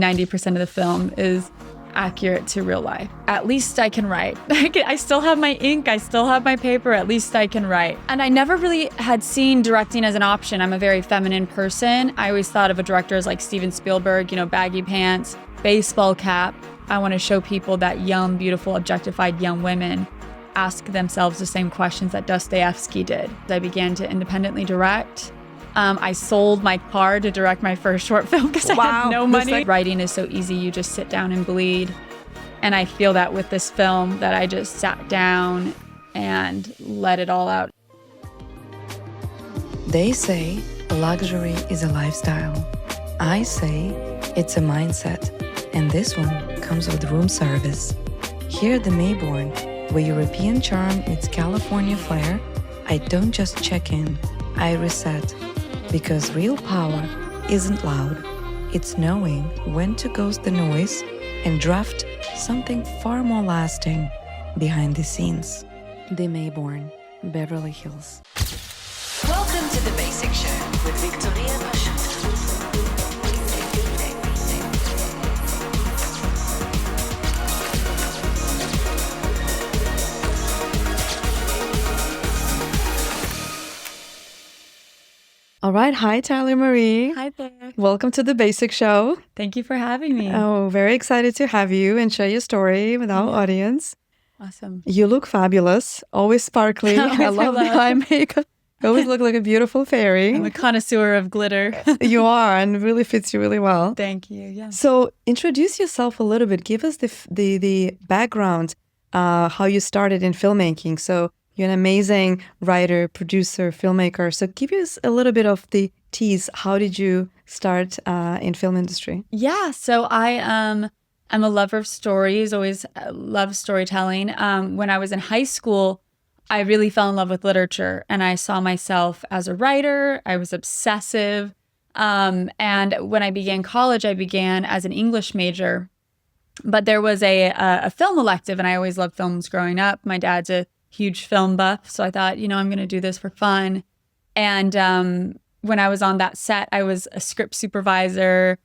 90% of the film is accurate to real life. At least I can write. I still have my ink, I still have my paper, at least I can write. And I never really had seen directing as an option. I'm a very feminine person. I always thought of a director as like Steven Spielberg, baggy pants, baseball cap. I want to show people that young, beautiful, objectified young women ask themselves the same questions that Dostoevsky did. I began to independently direct. I sold my car to direct my first short film because I had no money. Writing is so easy. You just sit down and bleed. And I feel that with this film that I just sat down and let it all out. They say luxury is a lifestyle. I say it's a mindset. And this one comes with room service. Here at the Mayborn, where European charm meets California flair, I don't just check in, I reset. Because real power isn't loud. It's knowing when to ghost the noise and draft something far more lasting behind the scenes. The Mayborn, Beverly Hills. Welcome to The Basic Show with Viktorija Pashuta. All right. Hi, Tyler Marie. Hi there. Welcome to The Basic Show. Thank you for having me. Oh, very excited to have you and share your story with our audience. Awesome. You look fabulous, always sparkly. I love the eye makeup. You always look like a beautiful fairy. I'm a connoisseur of glitter. You are, and it really fits you really well. Thank you. Yeah. So introduce yourself a little bit. Give us the background, how you started in filmmaking. So you're an amazing writer, producer, filmmaker. So give us a little bit of the tease. How did you start in film industry? Yeah, so I'm a lover of stories, always loved storytelling. When I was in high school, I really fell in love with literature and I saw myself as a writer. I was obsessive. And when I began college, I began as an English major. But there was a film elective and I always loved films growing up. My dad's a huge film buff. So I thought, I'm going to do this for fun. And when I was on that set, I was a script supervisor.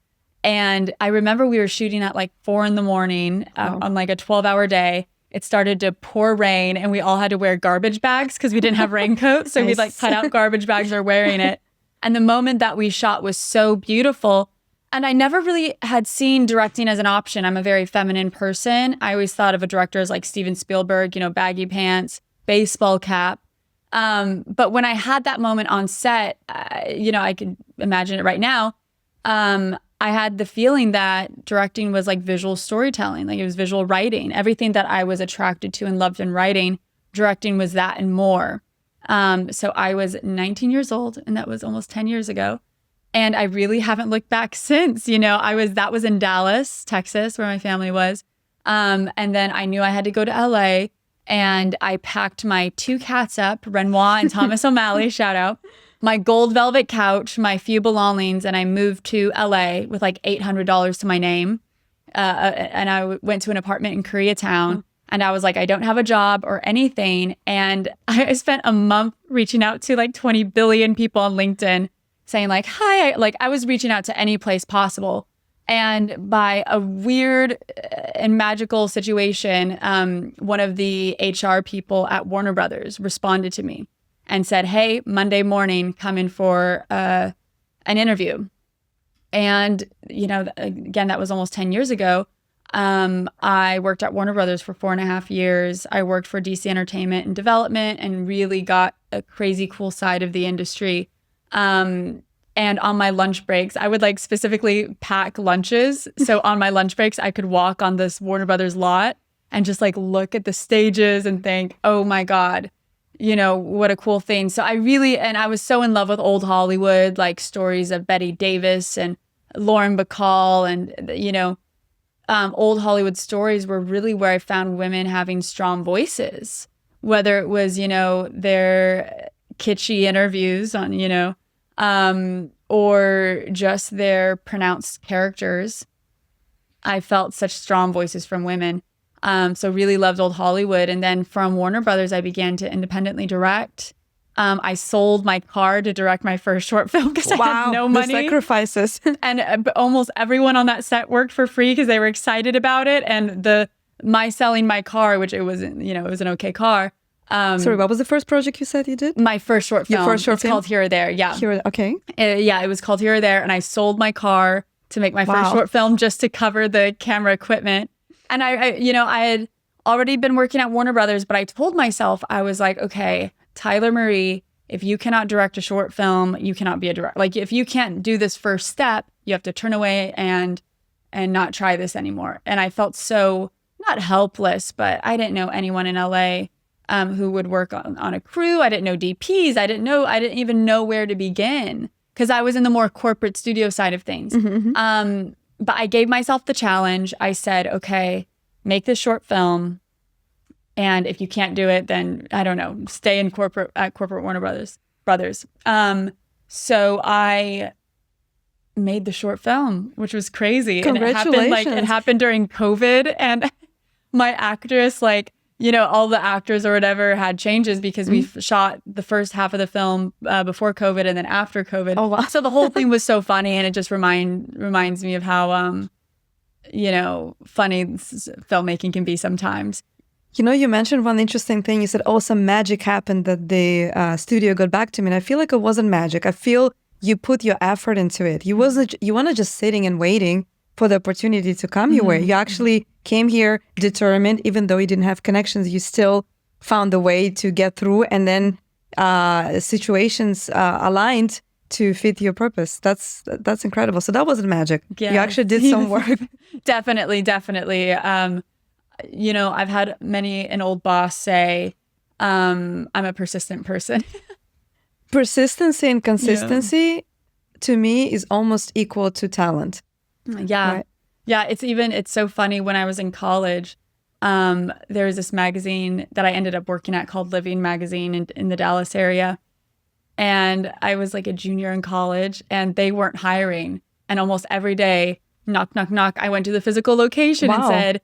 And I remember we were shooting at like 4 a.m. on like a 12-hour day. It started to pour rain and we all had to wear garbage bags because we didn't have raincoats. So we'd like cut out garbage bags or wearing it. And the moment that we shot was so beautiful. And I never really had seen directing as an option. I'm a very feminine person. I always thought of a director as like Steven Spielberg, baggy pants, baseball cap. But when I had that moment on set, I could imagine it right now. I had the feeling that directing was like visual storytelling, like it was visual writing. Everything that I was attracted to and loved in writing, directing was that and more. So I was 19 years old, and that was almost 10 years ago. And I really haven't looked back since. That was in Dallas, Texas, where my family was. And then I knew I had to go to LA, and I packed my 2 cats up, Renoir and Thomas O'Malley, shout out, my gold velvet couch, my few belongings, and I moved to LA with like $800 to my name. And I went to an apartment in Koreatown, and I was like, I don't have a job or anything. And I spent a month reaching out to like 20 billion people on LinkedIn saying like, hi, I was reaching out to any place possible. And by a weird and magical situation, one of the HR people at Warner Brothers responded to me and said, hey, Monday morning, come in for an interview. And, again, that was almost 10 years ago. I worked at Warner Brothers for 4.5 years. I worked for DC Entertainment and Development and really got a crazy cool side of the industry. And on my lunch breaks, I would like specifically pack lunches. So on my lunch breaks, I could walk on this Warner Brothers lot and just like look at the stages and think, oh my God, what a cool thing. So I was so in love with old Hollywood, like stories of Bette Davis and Lauren Bacall and, old Hollywood stories were really where I found women having strong voices, whether it was, their kitschy interviews on, or just their pronounced characters. I felt such strong voices from women. So really loved old Hollywood. And then from Warner Brothers, I began to independently direct. I sold my car to direct my first short film because I had no the money. sacrifices. And almost everyone on that set worked for free because they were excited about it. And my selling my car, which it was an okay car. Sorry, what was the first project you said you did? My first short film. Your first short it's film? called Here or There. Yeah. Okay. Yeah, it was called Here or There. And I sold my car to make my first short film just to cover the camera equipment. And I had already been working at Warner Brothers, but I told myself, I was like, okay, Tyler Marie, if you cannot direct a short film, you cannot be a director. Like if you can't do this first step, you have to turn away and not try this anymore. And I felt so not helpless, but I didn't know anyone in LA who would work on a crew. I didn't know DPs. I didn't even know where to begin because I was in the more corporate studio side of things. But I gave myself the challenge. I said, okay, make this short film. And if you can't do it, then I don't know, stay in corporate Warner Brothers. So I made the short film, which was crazy. Congratulations. And it happened during COVID. And my actress, all the actors or whatever had changes because we shot the first half of the film before COVID and then after COVID. Oh, wow. So the whole thing was so funny. And it just reminds me of how, funny filmmaking can be sometimes. You mentioned one interesting thing. You said, some magic happened that the studio got back to me. And I feel like it wasn't magic. I feel you put your effort into it. You weren't just sitting and waiting for the opportunity to come your way. You actually came here determined, even though you didn't have connections, you still found a way to get through, and then situations aligned to fit your purpose. That's incredible. So that wasn't magic. Yeah. You actually did some work. Definitely. I've had an old boss say, I'm a persistent person. Persistency and consistency to me is almost equal to talent. Yeah. Right. Yeah. It's so funny. When I was in college, there was this magazine that I ended up working at called Living Magazine in the Dallas area. And I was like a junior in college and they weren't hiring. And almost every day, knock, knock, knock, I went to the physical location and said,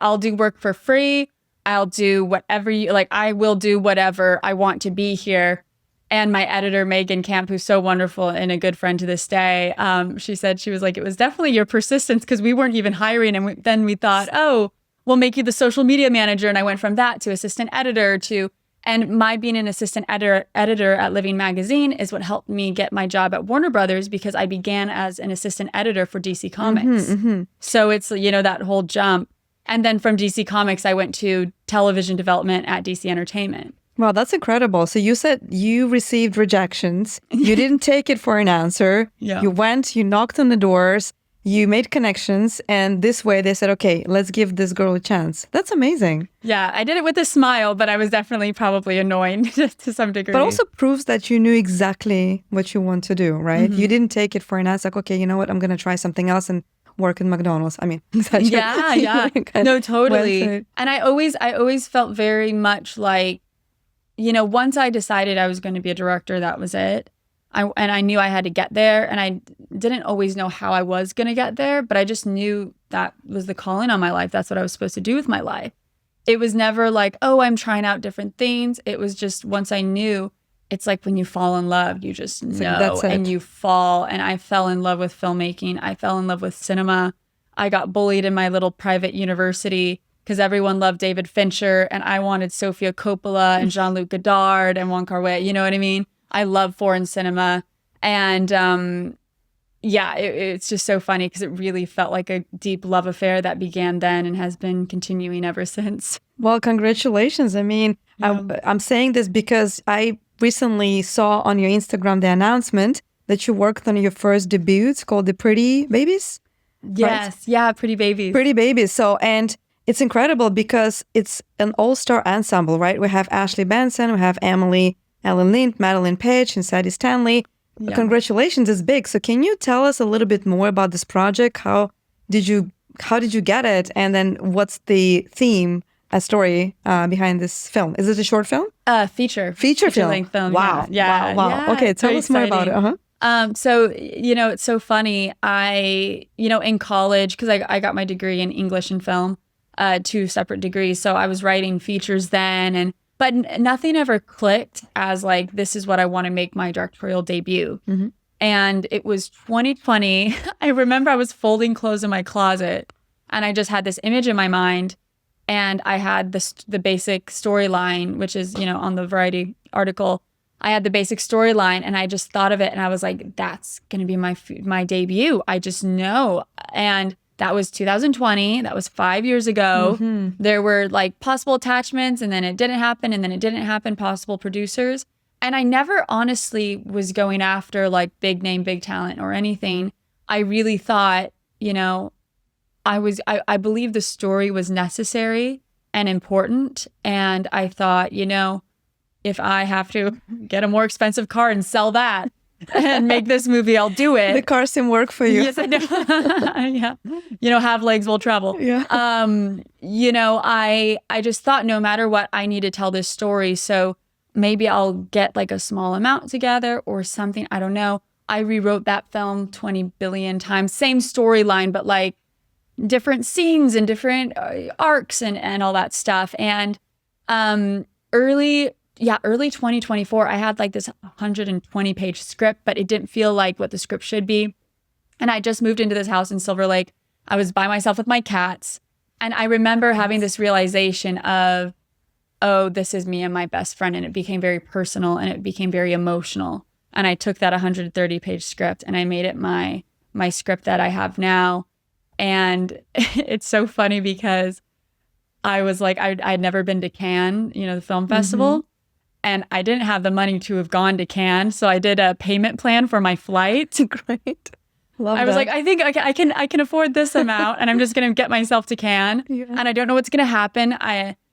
I'll do work for free. I'll do whatever I will do whatever. I want to be here. And my editor, Megan Camp, who's so wonderful and a good friend to this day, she was like, it was definitely your persistence because we weren't even hiring. And then we thought, we'll make you the social media manager. And I went from that to assistant editor and my being an assistant editor at Living Magazine is what helped me get my job at Warner Brothers because I began as an assistant editor for DC Comics. So it's, that whole jump. And then from DC Comics, I went to television development at DC Entertainment. Wow, that's incredible. So you said you received rejections. You didn't take it for an answer. Yeah. You went, you knocked on the doors, you made connections, and this way they said, okay, let's give this girl a chance. That's amazing. Yeah, I did it with a smile, but I was definitely probably annoying to some degree. But also proves that you knew exactly what you want to do, right? You didn't take it for an answer, like, okay, you know what, I'm going to try something else and work in McDonald's. I mean, yeah. No, totally. And I always felt very much like, once I decided I was going to be a director, that was it. I knew I had to get there, and I didn't always know how I was going to get there, but I just knew that was the calling on my life. That's what I was supposed to do with my life. It was never like, I'm trying out different things. It was just once I knew, it's like when you fall in love, you just know, that's it. and you fall. And I fell in love with filmmaking. I fell in love with cinema. I got bullied in my little private university because everyone loved David Fincher, and I wanted Sofia Coppola and Jean-Luc Godard and Wong Kar-wai. You know what I mean? I love foreign cinema. And it's just so funny because it really felt like a deep love affair that began then and has been continuing ever since. Well, congratulations. I mean, I'm saying this because I recently saw on your Instagram the announcement that you worked on your first debut. It's called The Pretty Babies. Yes. Right? Yeah. Pretty Babies. Pretty Babies. So, and it's incredible because it's an all-star ensemble, right? We have Ashley Benson, we have Emily Ellen Lind, Madeline Page, and Sadie Stanley. Yeah. Congratulations, it's big. So can you tell us a little bit more about this project? How did you get it? And then what's the theme, a story behind this film? Is it a short film? Feature film. Length film. Wow. Yeah. Wow. Yeah, okay, tell us more about it. So, it's so funny. I, in college, because I got my degree in English and film, 2 separate degrees. So I was writing features then, and but nothing ever clicked as like, this is what I want to make my directorial debut. And it was 2020. I remember I was folding clothes in my closet and I just had this image in my mind. And I had the basic storyline, which is, on the Variety article. I had the basic storyline and I just thought of it and I was like, that's going to be my debut. I just know. And that was 2020. That was 5 years ago. There were like possible attachments and then it didn't happen and then it didn't happen, possible producers. And I never honestly was going after like big name, big talent or anything. I really thought, I believe the story was necessary and important. And I thought, if I have to get a more expensive car and sell that and make this movie, I'll do it. The cars didn't work for you. Yes, I know. Yeah. Have legs will travel. Yeah. I just thought no matter what, I need to tell this story. So maybe I'll get like a small amount together or something. I don't know. I rewrote that film 20 billion times. Same storyline, but like different scenes and different arcs and all that stuff. And early 2024, I had like this 120-page script, but it didn't feel like what the script should be. And I just moved into this house in Silver Lake. I was by myself with my cats. And I remember having this realization of, oh, this is me and my best friend. And it became very personal and it became very emotional. And I took that 130-page script and I made it my script that I have now. And it's so funny because I was like, I'd never been to Cannes, the film festival. And I didn't have the money to have gone to Cannes. So I did a payment plan for my flight. Great. Love I was that. like, I think I can afford this amount and I'm just going to get myself to Cannes. Yeah. And I don't know what's going to happen.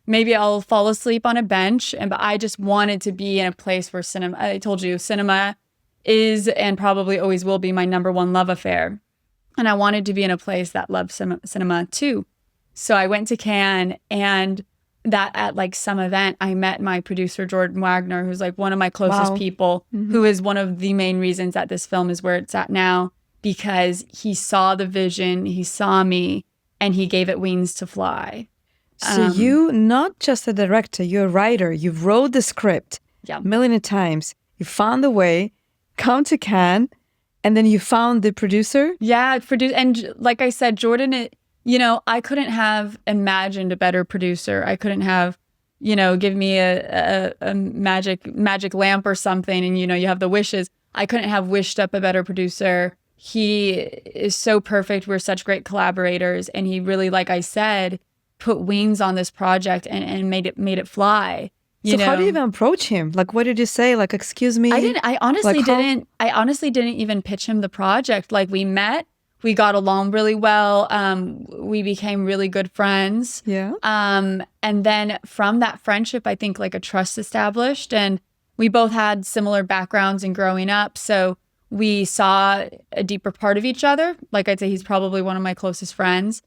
Maybe I'll fall asleep on a bench. But I just wanted to be in a place where cinema, I told you, cinema is and probably always will be my number one love affair. And I wanted to be in a place that loved cinema too. So I went to Cannes and that at like some event, I met my producer, Jordan Wagner, who's like one of my closest people, who is one of the main reasons that this film is where it's at now, because he saw the vision, he saw me, and he gave it wings to fly. So you, not just a director, you're a writer. You wrote the script Yeah. a million of times. You found the way, come to Cannes, and then you found the producer. Yeah, and like I said, Jordan, I couldn't have imagined a better producer. I couldn't have, give me a magic lamp or something and, you have the wishes. I couldn't have wished up a better producer. He is so perfect. We're such great collaborators. And he really, like I said, put wings on this project and made it fly. So how do you even approach him? Like, what did you say? Like, excuse me? I honestly didn't even pitch him the project. Like, we met, we got along really well. We became really good friends. Yeah. And then from that friendship, I think like a trust established, and we both had similar backgrounds in growing up. So we saw a deeper part of each other. Like I'd say he's probably one of my closest friends.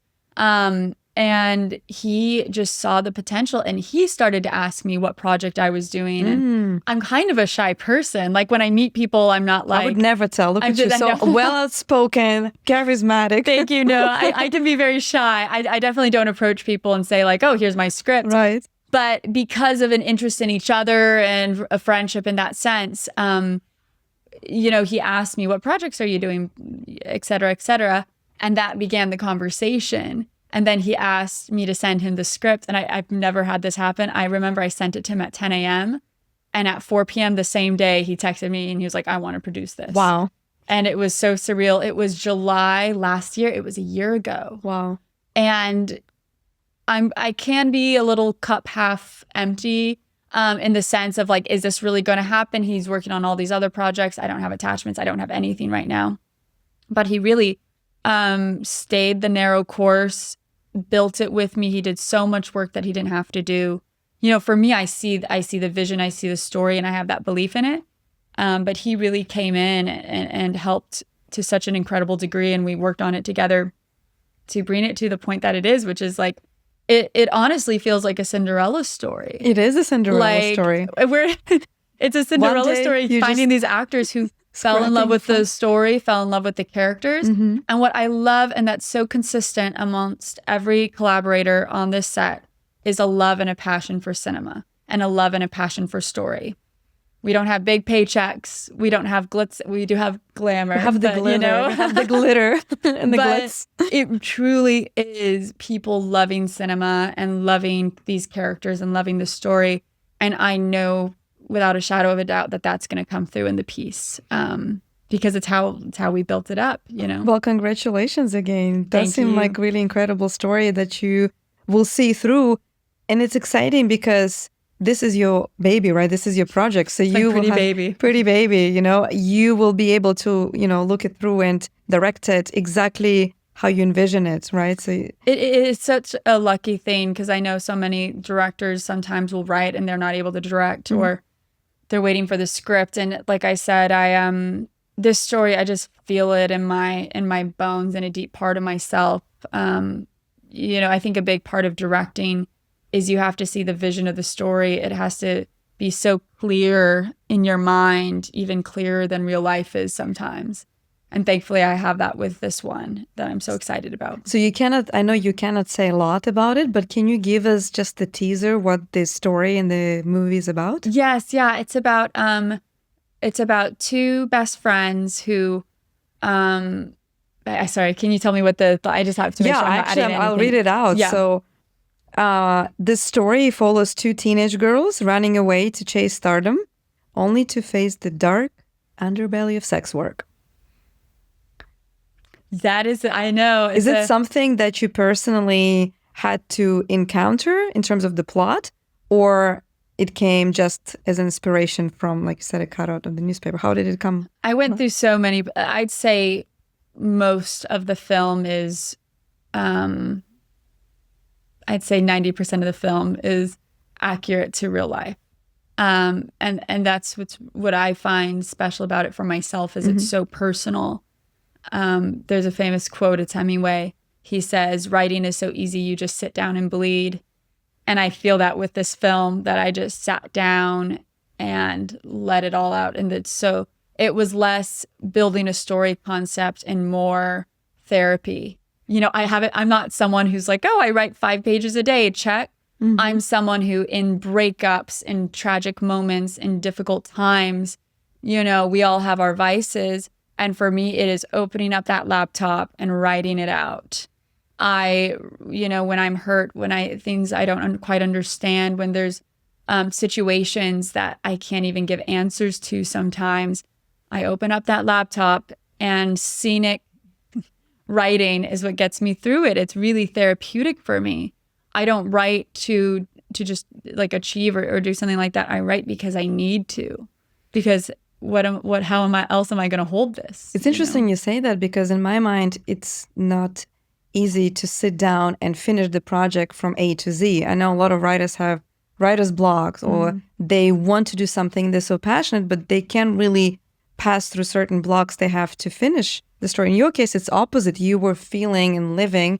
And he just saw the potential and he started to ask me what project I was doing. And I'm kind of a shy person. Like when I meet people, I'm not like... I would never tell. Look at you, so well outspoken, charismatic. Thank you. No, I can be very shy. I definitely don't approach people and say like, oh, here's my script. Right. But because of an interest in each other and a friendship in that sense, he asked me, what projects are you doing, et cetera, et cetera. And that began the conversation. And then he asked me to send him the script. And I've never had this happen. I remember I sent it to him at 10 a.m. And at 4 p.m. the same day, he texted me and he was like, I want to produce this. Wow. And it was so surreal. It was July last year. It was a year ago. Wow. And I can be a little cup half empty in the sense of like, is this really going to happen? He's working on all these other projects. I don't have attachments. I don't have anything right now. But he really stayed the narrow course, built it with me. He did so much work that he didn't have to do. For me, I see the vision, I see the story, and I have that belief in it. But he really came in and helped to such an incredible degree, and we worked on it together to bring it to the point that it is, which is like, it honestly feels like a Cinderella story. It is a Cinderella story. It's a Cinderella story, finding these actors who fell in love with the story, fell in love with the characters. Mm-hmm. And what I love, and that's so consistent amongst every collaborator on this set, is a love and a passion for cinema. and a love and a passion for story. We don't have big paychecks. We don't have glitz. We do have glamour. We have the but, glitter. You know? We have the glitter and the but glitz. It truly is people loving cinema and loving these characters and loving the story. And I know without a shadow of a doubt that that's going to come through in the piece, because it's how we built it up, you know? Well, congratulations again. It does Thank seem you. like really incredible story that you will see through. And it's exciting because this is your baby, right? This is your project. So It's you like will have pretty baby, you know, you will be able to, you know, look it through and direct it exactly how you envision it, right? So it is such a lucky thing, because I know so many directors sometimes will write and they're not able to direct, or they're waiting for the script. And like I said, this story, I just feel it in my bones, in a deep part of myself. You know, I think a big part of directing is you have to see the vision of the story. It has to be so clear in your mind, even clearer than real life is sometimes. And thankfully I have that with this one that I'm so excited about. So I know you cannot say a lot about it, but can you give us just the teaser, what the story and the movie is about? Yes, yeah. It's about two best friends who, sorry, can you tell me what I just have to make sure I'm not actually, adding I'll anything. read it out. Yeah. So this story follows two teenage girls running away to chase stardom, only to face the dark underbelly of sex work. That is, I know. Is it something that you personally had to encounter in terms of the plot, or it came just as an inspiration from, like you said, a cutout of the newspaper? How did it come? I went through so many. I'd say most of the film is, I'd say 90% of the film is accurate to real life. And that's what I find special about it for myself, is it's so personal. There's a famous quote, it's Hemingway. He says, "Writing is so easy, you just sit down and bleed." And I feel that with this film, that I just sat down and let it all out. And so it was less building a story concept and more therapy. You know, I'm not someone who's like, oh, I write 5 pages a day, check. I'm someone who, in breakups, in tragic moments, in difficult times, you know, we all have our vices. And for me, it is opening up that laptop and writing it out. You know, when I'm hurt, things I don't quite understand, when there's situations that I can't even give answers to sometimes, I open up that laptop, and scenic writing is what gets me through it. It's really therapeutic for me. I don't write to just like achieve or do something like that. I write because I need to, because how am I going to hold this? It's interesting you say that, because in my mind, it's not easy to sit down and finish the project from A to Z. I know a lot of writers have writer's blocks, or they want to do something, they're so passionate, but they can't really pass through certain blocks. They have to finish the story. In your case, it's opposite. You were feeling and living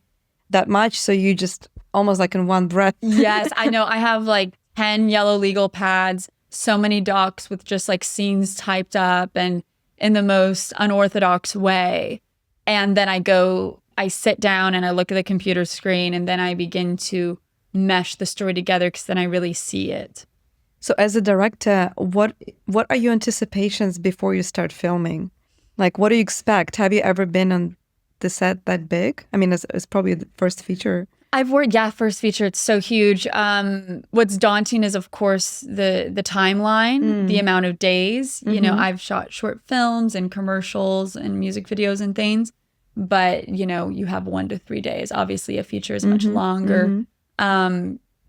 that much, so you just almost like in one breath. Yes, I know. I have like 10 yellow legal pads, so many docs with just like scenes typed up and in the most unorthodox way. And then I sit down and I look at the computer screen, and then I begin to mesh the story together, because then I really see it. So as a director, what are your anticipations before you start filming? Like, what do you expect? Have you ever been on the set that big? I mean, it's probably the first feature. I've worked, first feature. It's so huge. What's daunting is, of course, the timeline, the amount of days. You know, I've shot short films and commercials and music videos and things, but, you know, you have 1 to 3 days. Obviously, a feature is much longer.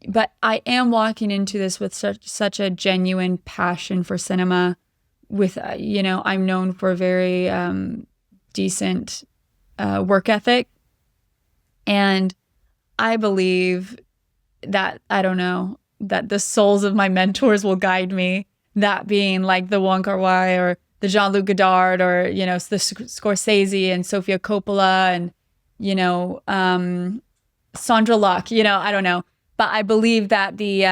But I am walking into this with such a genuine passion for cinema. With, you know, I'm known for a very decent work ethic. And I believe that, I don't know, that the souls of my mentors will guide me. That being like the Wong Kar-wai or the Jean-Luc Godard, or, you know, the Scorsese and Sofia Coppola and, you know, Sandra Luck, you know, I don't know. But I believe that the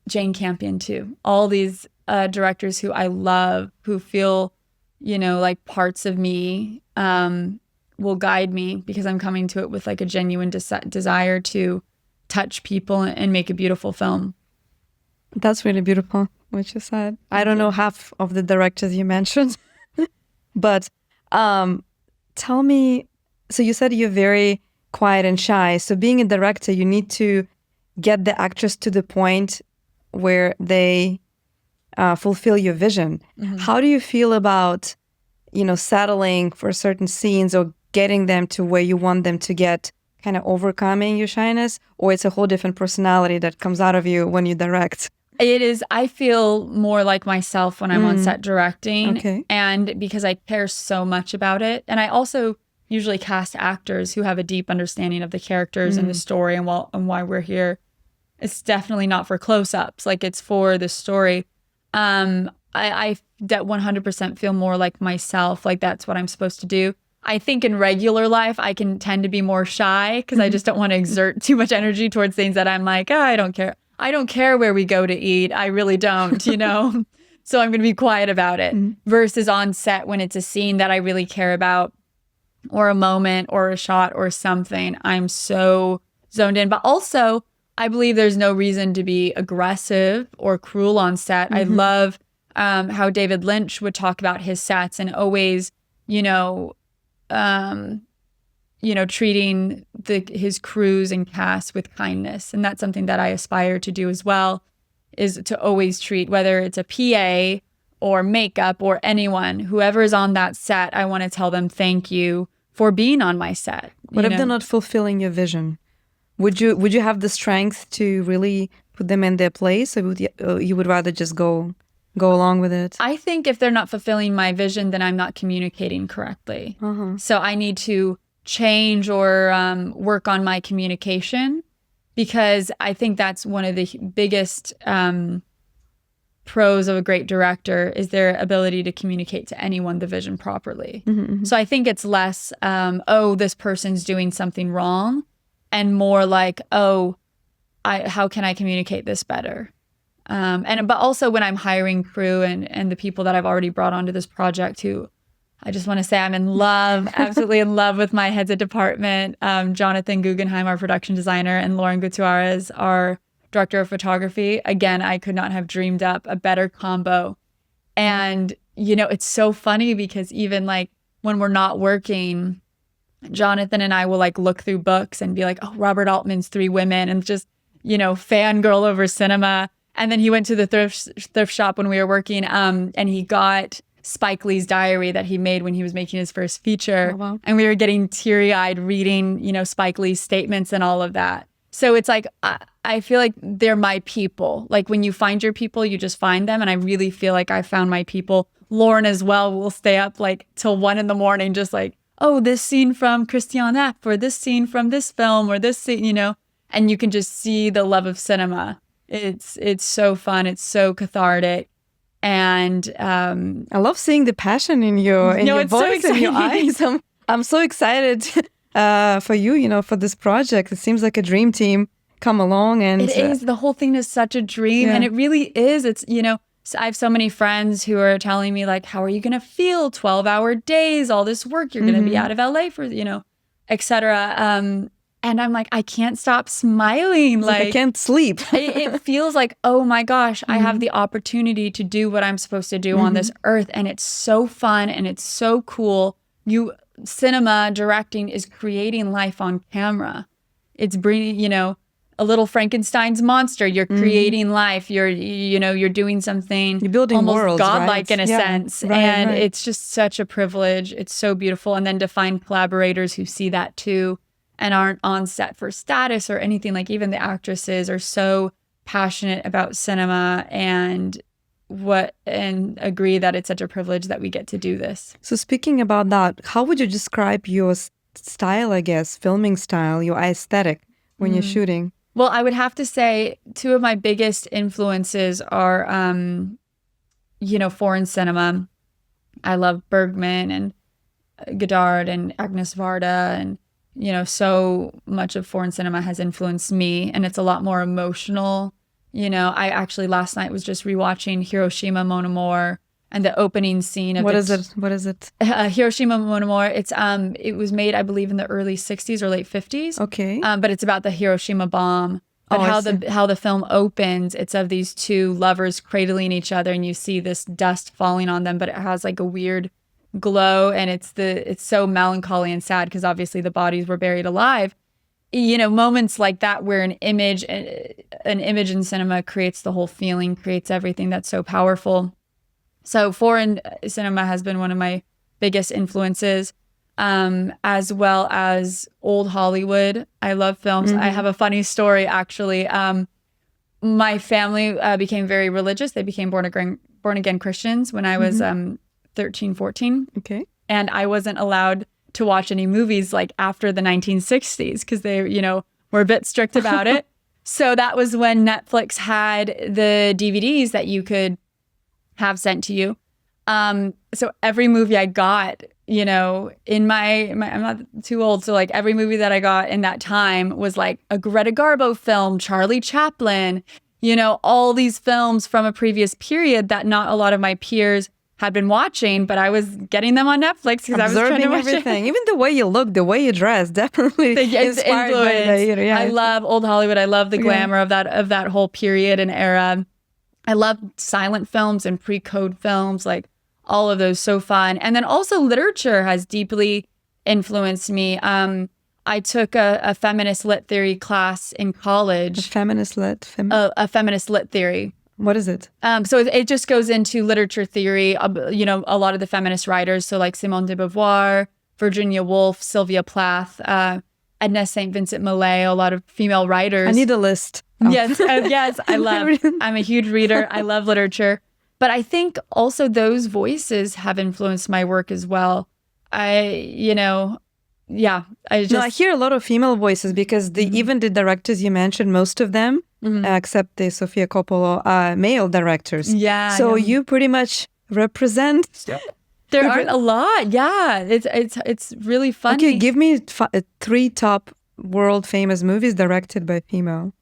Jane Campion too, all these directors who I love, who feel, you know, like parts of me, will guide me, because I'm coming to it with like a genuine desire to touch people and make a beautiful film. That's really beautiful, what you said. I don't know half of the directors you mentioned, but tell me, so you said you're very quiet and shy. So being a director, you need to get the actress to the point where they fulfill your vision. How do you feel about, settling for certain scenes or getting them to where you want them to get, kind of overcoming your shyness, or it's a whole different personality that comes out of you when you direct? It is. I feel more like myself when I'm on set directing. Okay. And because I care so much about it. And I also usually cast actors who have a deep understanding of the characters and the story and why we're here. It's definitely not for close-ups. Like, it's for the story. I that 100% feel more like myself. Like, that's what I'm supposed to do. I think in regular life, I can tend to be more shy because I just don't want to exert too much energy towards things that I'm like, I don't care. I don't care where we go to eat. I really don't, So I'm going to be quiet about it. Versus on set when it's a scene that I really care about, or a moment or a shot or something, I'm so zoned in. But also, I believe there's no reason to be aggressive or cruel on set. I love how David Lynch would talk about his sets and always, treating his crews and cast with kindness. And that's something that I aspire to do as well, is to always treat, whether it's a PA or makeup or anyone, whoever is on that set, I want to tell them thank you for being on my set. What if they're not fulfilling your vision? Would you have the strength to really put them in their place, or you would rather just go along with it? I think if they're not fulfilling my vision, then I'm not communicating correctly. So I need to change or work on my communication, because I think that's one of the biggest pros of a great director is their ability to communicate to anyone the vision properly. So I think it's less, this person's doing something wrong, and more like, how can I communicate this better? But also when I'm hiring crew and the people that I've already brought onto this project, who I just want to say I'm in love, absolutely in love with my heads of department, Jonathan Guggenheim, our production designer, and Lauren Gutierrez, our director of photography. Again, I could not have dreamed up a better combo. And, it's so funny because even like when we're not working, Jonathan and I will like look through books and be like, oh, Robert Altman's Three Women, and just, fangirl over cinema. And then he went to the thrift shop when we were working, and he got Spike Lee's diary that he made when he was making his first feature. Oh, wow. And we were getting teary-eyed reading, Spike Lee's statements and all of that. So it's like, I feel like they're my people. Like when you find your people, you just find them. And I really feel like I found my people. Lauren as well will stay up like till 1 a.m, just like, oh, this scene from Christian F, or this scene from this film, or this scene, and you can just see the love of cinema. It's so fun. It's so cathartic. And I love seeing the passion in your voice and your eyes. I'm so excited for you, for this project. It seems like a dream team come along. And it is. The whole thing is such a dream. Yeah. And it really is. It's, I have so many friends who are telling me like, how are you going to feel 12-hour days, all this work, you're going to be out of LA for, et cetera. And I'm like, I can't stop smiling. Like I can't sleep. it feels like, oh my gosh, I have the opportunity to do what I'm supposed to do on this earth. And it's so fun and it's so cool. Cinema directing is creating life on camera. It's bringing, a little Frankenstein's monster. You're creating life. You're doing something. You're building almost worlds, godlike right? in a sense. Right, and right. it's just such a privilege. It's so beautiful. And then to find collaborators who see that too, and aren't on set for status or anything. Like even the actresses are so passionate about cinema and agree that it's such a privilege that we get to do this. So speaking about that, how would you describe your style, I guess, filming style, your aesthetic when you're shooting? Well, I would have to say two of my biggest influences are, foreign cinema. I love Bergman and Godard and Agnes Varda, and so much of foreign cinema has influenced me, and it's a lot more emotional. I actually last night was just rewatching Hiroshima Mon Amour, and the opening scene of What is it? Hiroshima Mon Amour. It was made, I believe, in the early 60s or late 50s. Okay. But it's about the Hiroshima bomb. But Oh, I see. how the film opens, it's of these two lovers cradling each other, and you see this dust falling on them, but it has like a weird glow, and it's so melancholy and sad because obviously the bodies were buried alive. You know, moments like that where an image in cinema creates the whole feeling, creates everything that's so powerful. So foreign cinema has been one of my biggest influences, as well as old Hollywood. I love films. I have a funny story, actually. My family became very religious. They became born again Christians when I was 13, 14. Okay. And I wasn't allowed to watch any movies like after the 1960s because they, you know, were a bit strict about it. So that was when Netflix had the DVDs that you could have sent to you. So every movie I got, you know, in my I'm not too old, so like every movie that I got in that time was like a Greta Garbo film, Charlie Chaplin, you know, all these films from a previous period that not a lot of my peers had been watching, but I was getting them on Netflix because I was trying to watch everything. Even the way you look, the way you dress, definitely It's inspired by influence. the era. Yeah. I love old Hollywood. I love the glamour of that whole period and era. I love silent films and pre-code films, like all of those, so fun. And then also literature has deeply influenced me. I took a feminist lit theory class in college. A feminist lit theory. What is it? So it just goes into literature theory, you know, a lot of the feminist writers. So like Simone de Beauvoir, Virginia Woolf, Sylvia Plath, Edna St. Vincent Millay, a lot of female writers. I need a list. Yes, yes, I'm a huge reader. I love literature. But I think also those voices have influenced my work as well. I hear a lot of female voices because even the directors you mentioned, most of them, except the Sofia Coppola, are male directors. Yeah. So you pretty much represent. There aren't a lot. Yeah, it's really funny. Okay, give me 3 top world famous movies directed by female.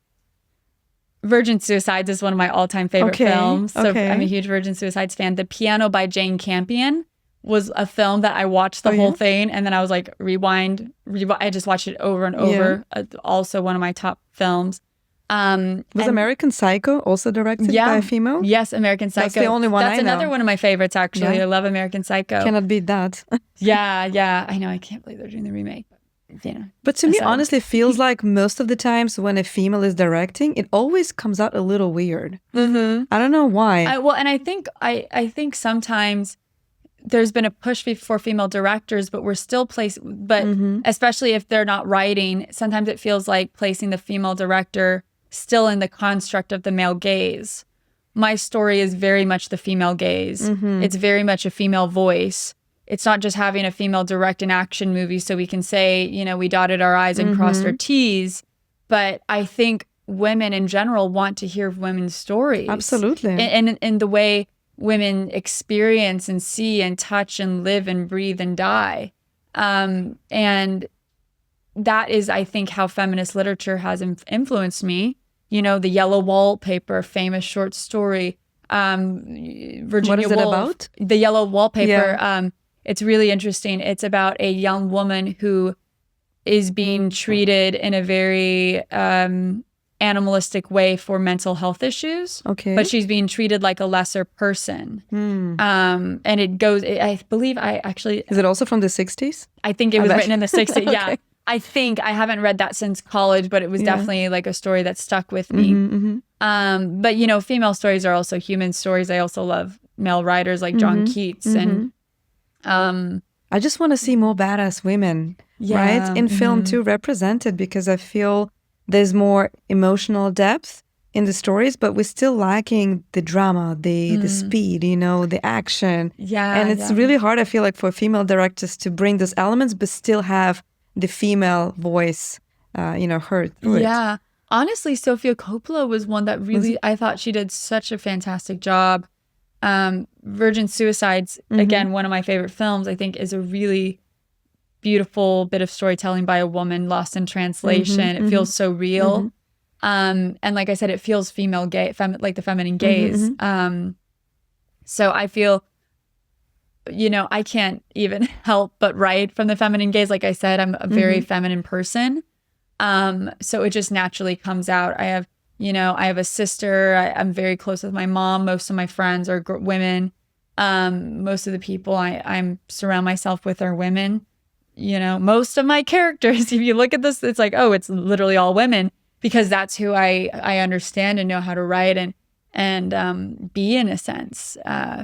Virgin Suicides is one of my all-time favorite films. So okay. I'm a huge Virgin Suicides fan. The Piano by Jane Campion was a film that I watched the whole thing, and then I was like, rewind. I just watched it over and over. Also one of my top films. Was American Psycho also directed by a female? Yes, American Psycho. That's the only one That's I know. another one of my favorites, actually. Yeah. I love American Psycho. Cannot beat that. Yeah. I know. I can't believe they're doing the remake. But to me, honestly, it feels like most of the times when a female is directing, it always comes out a little weird. I don't know why. And I think sometimes there's been a push for female directors, but we're still especially if they're not writing, sometimes it feels like placing the female director still in the construct of the male gaze. My story is very much the female gaze. It's very much a female voice. It's not just having a female direct an action movie so we can say, you know, we dotted our I's and crossed our T's. But I think women in general want to hear women's stories. Absolutely. And in the way women experience and see and touch and live and breathe and die. And that is, I think, how feminist literature has influenced me. You know, The Yellow Wallpaper, famous short story. Virginia What is it Woolf, about? The Yellow Wallpaper. Yeah. It's really interesting. It's about a young woman who is being treated in a very animalistic way for mental health issues. Okay. But she's being treated like a lesser person. And it goes, I believe Is it also from the 60s? I think it was written in the 60s. Okay. Yeah. I haven't read that since college, but it was definitely like a story that stuck with me. But, you know, female stories are also human stories. I also love male writers like John Keats. And I just want to see more badass women, right? In film too, represented, because I feel there's more emotional depth in the stories, but we're still lacking the drama, the speed, you know, the action. Yeah. And it's really hard, I feel like, for female directors to bring those elements, but still have the female voice, heard through it. Yeah. Honestly, Sofia Coppola was one that really, I thought she did such a fantastic job. Virgin Suicides, again, one of my favorite films, I think is a really beautiful bit of storytelling by a woman lost in translation. It feels so real. And like I said, it feels female like the feminine gaze. So I feel, you know, I can't even help but write from the feminine gaze. Like I said, I'm a very feminine person. So it just naturally comes out. I have a sister. I'm very close with my mom. Most of my friends are women. Most of the people I'm surround myself with are women. Most of my characters, if you look at this, it's like, oh, it's literally all women, because that's who I understand and know how to write and be, in a sense,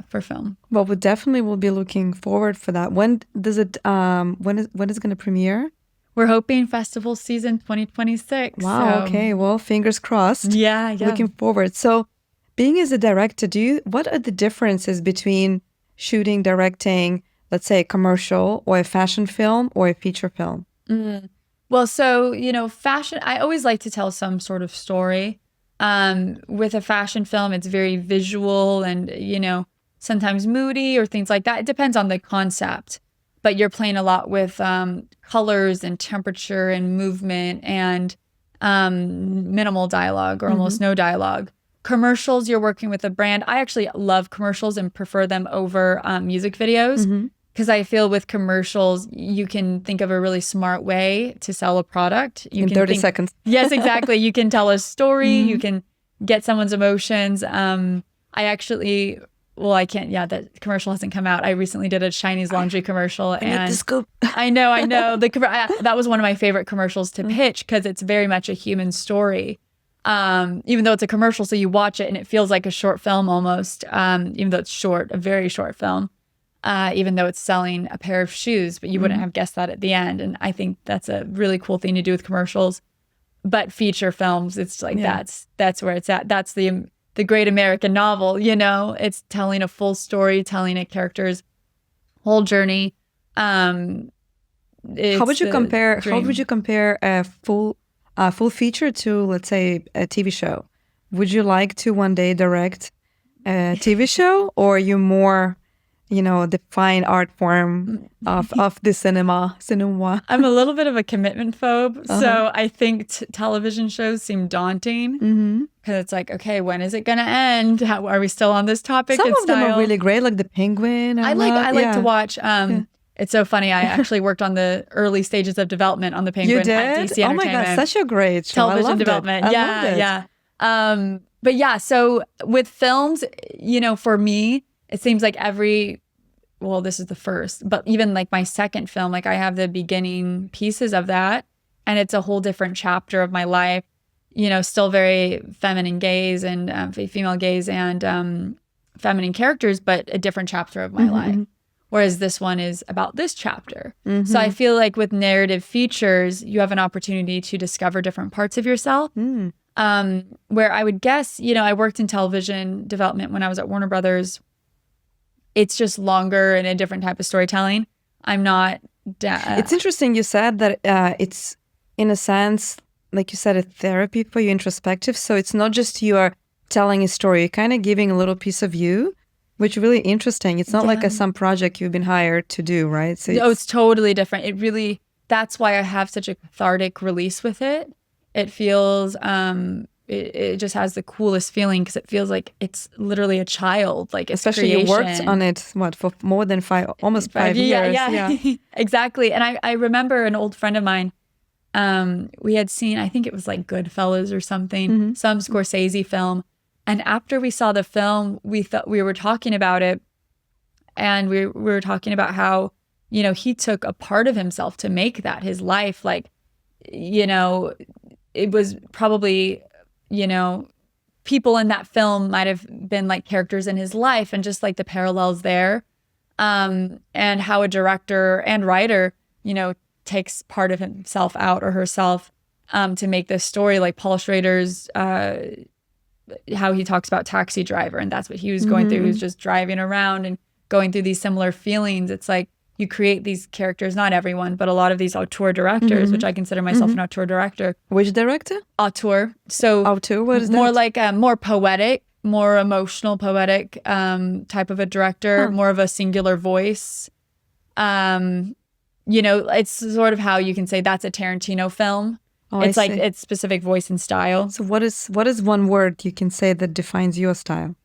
for film. Well, we definitely will be looking forward for that. When does it? When is it going to premiere? We're hoping festival season 2026. Wow. So, Okay. Well, fingers crossed. yeah. Looking forward. So, being as a director, what are the differences between shooting, directing, let's say a commercial or a fashion film or a feature film? Well, so, fashion, I always like to tell some sort of story. With a fashion film, it's very visual and, sometimes moody or things like that. It depends on the concept, but you're playing a lot with colors and temperature and movement and minimal dialogue or almost no dialogue. Commercials, you're working with a brand. I actually love commercials and prefer them over music videos, because I feel with commercials, you can think of a really smart way to sell a product. You In can 30 seconds. Yes, exactly. You can tell a story. You can get someone's emotions. I can't, that commercial hasn't come out. I recently did a Chinese laundry commercial. And the scoop. I know. That was one of my favorite commercials to pitch, because it's very much a human story. Even though it's a commercial, so you watch it and it feels like a short film almost, even though it's short, a very short film, even though it's selling a pair of shoes, but you wouldn't have guessed that at the end. And I think that's a really cool thing to do with commercials. But feature films, it's like that's where it's at. That's the great American novel, it's telling a full story, telling a character's whole journey. How would you compare a full feature to, let's say, a TV show? Would you like to one day direct a TV show, or are you more, the fine art form of the cinema? I'm a little bit of a commitment phobe, so I think television shows seem daunting, because it's like, okay, when is it going to end? How are we still on this topic? Some of them are really great, like The Penguin. I like to watch. It's so funny. I actually worked on the early stages of development on The Penguin. You did? At DC Oh my God, such a great show. Television development. Yeah. But yeah, so with films, for me, it seems like this is the first, but even like my second film, like I have the beginning pieces of that, and it's a whole different chapter of my life, still very feminine gaze and female gaze and feminine characters, but a different chapter of my life. Whereas this one is about this chapter. So I feel like with narrative features, you have an opportunity to discover different parts of yourself. Where I would guess, I worked in television development when I was at Warner Brothers. It's just longer and a different type of storytelling. I'm not... It's interesting you said that it's, in a sense, like you said, a therapy for you, introspective. So it's not just you are telling a story, you're kind of giving a little piece of you, which is really interesting. It's not like some project you've been hired to do, right? So it's totally different. That's why I have such a cathartic release with it. It feels, it just has the coolest feeling, because it feels like it's literally a child, like it's especially creation. You worked on it, for more than almost 5 years. Yeah. Exactly. And I remember an old friend of mine, we had seen, I think it was like Goodfellas or something, some Scorsese film. And after we saw the film, we were talking about it, and we were talking about how, he took a part of himself to make that his life. Like, it was probably, people in that film might have been like characters in his life, and just like the parallels there, and how a director and writer, takes part of himself out or herself to make this story. Like Paul Schrader's, how he talks about Taxi Driver, and that's what he was going through. He was just driving around and going through these similar feelings. It's like you create these characters, not everyone, but a lot of these auteur directors, which I consider myself an auteur director. Which director? Auteur. So auteur, what is that? More like a more poetic, more emotional, poetic type of a director, more of a singular voice. It's sort of how you can say that's a Tarantino film. Oh, it's like its specific voice and style. So what is one word you can say that defines your style?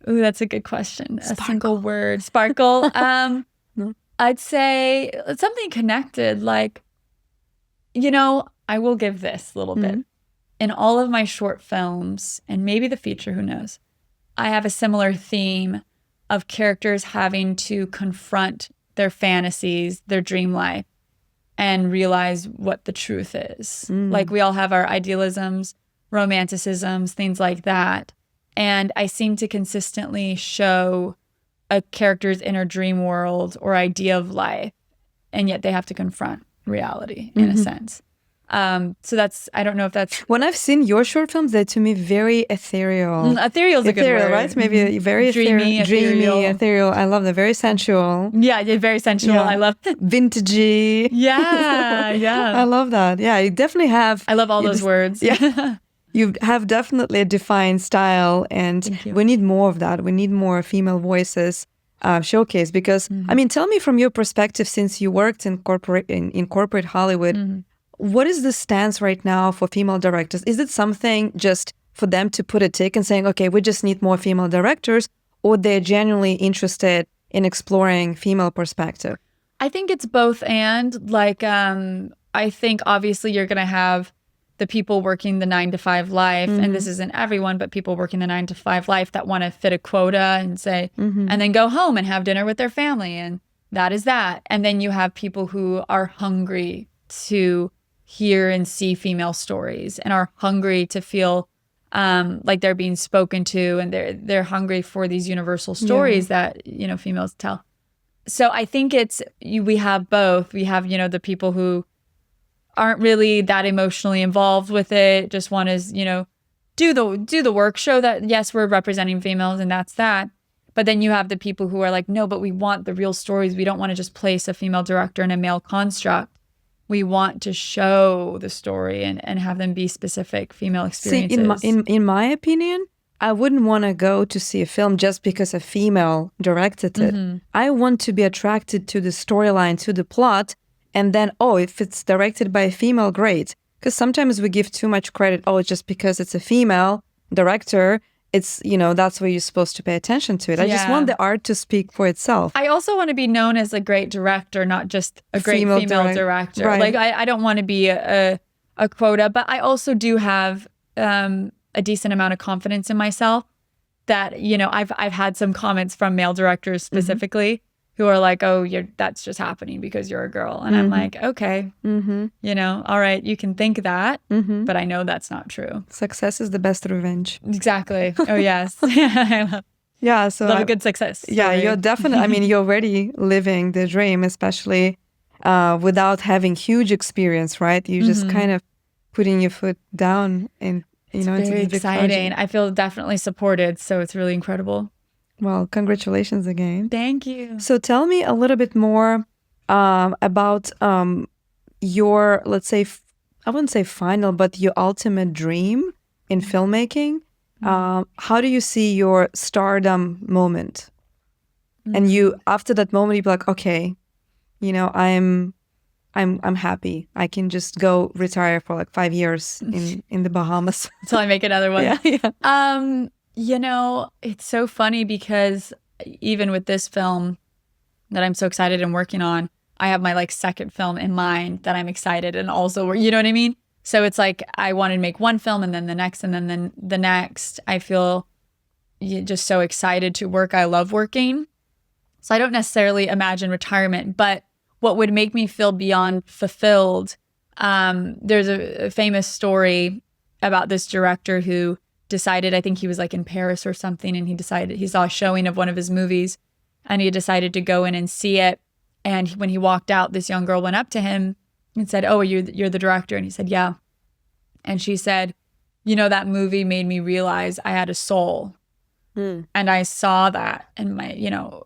Ooh, that's a good question. Sparkle. A single word. Sparkle. No. I'd say something connected. Like, I will give this a little bit. In all of my short films, and maybe the feature, who knows, I have a similar theme of characters having to confront their fantasies, their dream life, and realize what the truth is. Like we all have our idealisms, romanticisms, things like that. And I seem to consistently show a character's inner dream world or idea of life, and yet they have to confront reality in a sense. So that's, I don't know if that's... When I've seen your short films, they're to me very ethereal. Ethereal is a good word. Right? Maybe very dreamy, ethereal. I love that. Very sensual. Yeah, very sensual. Yeah. I love it. Vintagey. Yeah. I love that. Yeah, you definitely have... I love all those words. Yeah. You have definitely a defined style, and we need more of that. We need more female voices showcased because, I mean, tell me from your perspective, since you worked in corporate Hollywood, what is the stance right now for female directors? Is it something just for them to put a tick and saying, okay, we just need more female directors, or they're genuinely interested in exploring female perspective? I think it's both and. Like, I think obviously you're going to have the people working the 9-to-5 life, and this isn't everyone, but people working the 9-to-5 life that want to fit a quota and say, and then go home and have dinner with their family, and that is that. And then you have people who are hungry to hear and see female stories and are hungry to feel like they're being spoken to, and they're hungry for these universal stories that, you know, females tell. So I think we have both. We have, you know, the people who aren't really that emotionally involved with it, just want to, you know, do the work, show that, yes, we're representing females and that's that. But then you have the people who are like, no, but we want the real stories. We don't want to just place a female director in a male construct. We want to show the story and have them be specific female experiences. See, in my opinion, I wouldn't want to go to see a film just because a female directed it. I want to be attracted to the storyline, to the plot. And then, if it's directed by a female, great. Because sometimes we give too much credit. Just because it's a female director, it's, you know, that's where you're supposed to pay attention to it. I just want the art to speak for itself. I also want to be known as a great director, not just a great female director. Right. Like, I don't want to be a quota, but I also do have a decent amount of confidence in myself that, you know, I've had some comments from male directors specifically who are like, oh, that's just happening because you're a girl. And I'm like, okay, you know, all right, you can think that, but I know that's not true. Success is the best revenge. Exactly. Oh, yes. I love a good success story. Yeah, you're definitely, I mean, you're already living the dream, especially without having huge experience, right? You just kind of putting your foot down and, you know, it's very big exciting. project. I feel definitely supported, so it's really incredible. Well, congratulations again. Thank you. So tell me a little bit more about your, let's say, I wouldn't say final, but your ultimate dream in filmmaking. How do you see your stardom moment? And you, after that moment, you be like, okay, you know, I'm happy. I can just go retire for like 5 years in the Bahamas Until I make another one. Yeah. You know, it's so funny because even with this film that I'm so excited and working on, I have my like second film in mind that I'm excited and also, you know what I mean? So it's like I wanted to make one film and then the next and then the next. I feel just so excited to work. I love working. So I don't necessarily imagine retirement, but what would make me feel beyond fulfilled, there's a famous story about this director who decided, I think he was like in Paris or something, and he saw a showing of one of his movies and he decided to go in and see it. And when he walked out, this young girl went up to him and said, oh, you're the director? And he said, yeah. And she said, you know, that movie made me realize I had a soul. And I saw that and my, you know,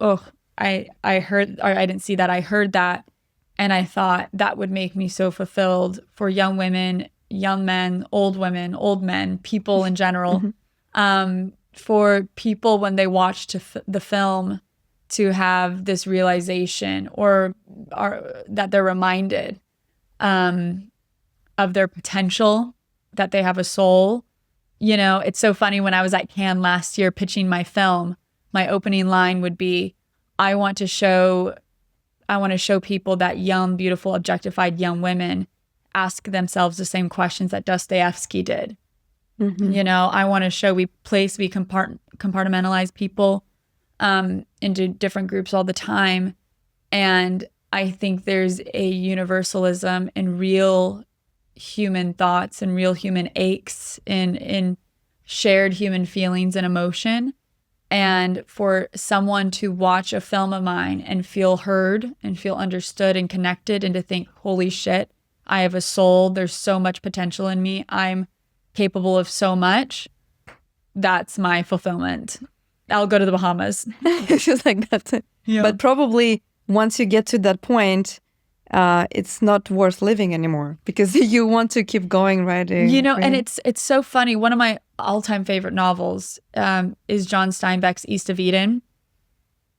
I heard, or I didn't see that, I heard that. And I thought that would make me so fulfilled for young women, young men, old women, old men, people in general, for people when they watch the film to have this realization or that they're reminded of their potential, that they have a soul. You know, it's so funny, when I was at Cannes last year pitching my film, my opening line would be, I want to show people that young, beautiful, objectified young women ask themselves the same questions that Dostoevsky did. You know, I want to show we compartmentalize people into different groups all the time. And I think there's a universalism in real human thoughts and real human aches in shared human feelings and emotion. And for someone to watch a film of mine and feel heard and feel understood and connected and to think, holy shit, I have a soul. There's so much potential in me. I'm capable of so much. That's my fulfillment. I'll go to the Bahamas. It's just like that. Yeah. But probably once you get to that point, it's not worth living anymore because you want to keep going, right? You know, and it's so funny. One of my all-time favorite novels is John Steinbeck's East of Eden.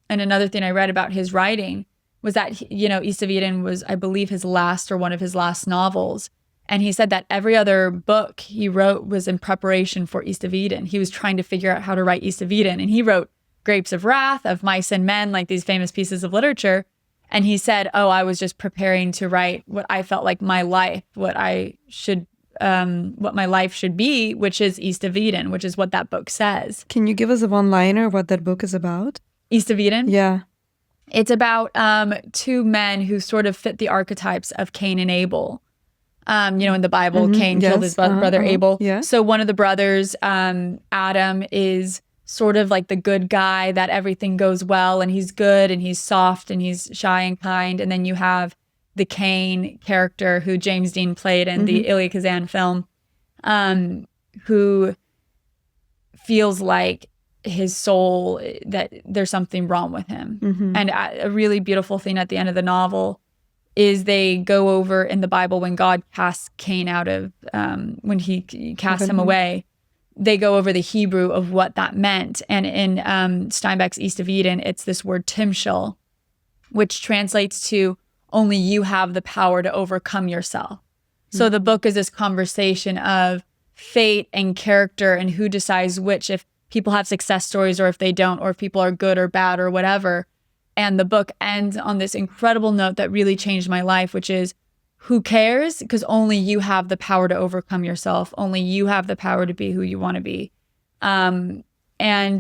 And another thing I read about his writing was that, you know, East of Eden was, I believe, his last or one of his last novels. And he said that every other book he wrote was in preparation for East of Eden. He was trying to figure out how to write East of Eden. And he wrote Grapes of Wrath, Of Mice and Men, like these famous pieces of literature. And he said, oh, I was just preparing to write what I felt like my life, what my life should be, which is East of Eden, which is what that book says. Can you give us a one-liner what that book is about? East of Eden? Yeah. It's about two men who sort of fit the archetypes of Cain and Abel. You know, in the Bible, Cain killed his brother Abel. Yeah. So one of the brothers, Adam, is sort of like the good guy that everything goes well and he's good and he's soft and he's shy and kind. And then you have the Cain character who James Dean played in the Elia Kazan film, who feels like his soul, that there's something wrong with him. And a really beautiful thing at the end of the novel is they go over in the Bible when God casts Cain out of, when he cast him away, they go over the Hebrew of what that meant. And in Steinbeck's East of Eden, it's this word timshel, which translates to only you have the power to overcome yourself. So the book is this conversation of fate and character and who decides which, if people have success stories or if they don't, or if people are good or bad or whatever. And the book ends on this incredible note that really changed my life, which is, who cares? Because only you have the power to overcome yourself. Only you have the power to be who you want to be. And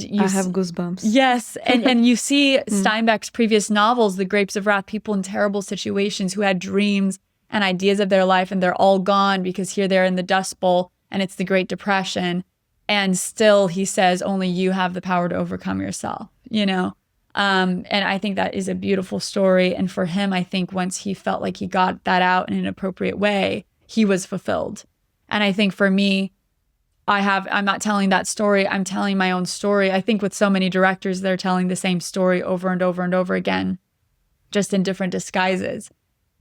you I have goosebumps. Yes. And you see Steinbeck's previous novels, The Grapes of Wrath, people in terrible situations who had dreams and ideas of their life, and they're all gone because here they're in the Dust Bowl and it's the Great Depression. And still he says, only you have the power to overcome yourself, you know? And I think that is a beautiful story. And for him, I think once he felt like he got that out in an appropriate way, he was fulfilled. And I think for me, I'm not telling that story. I'm telling my own story. I think with so many directors, they're telling the same story over and over and over again, just in different disguises.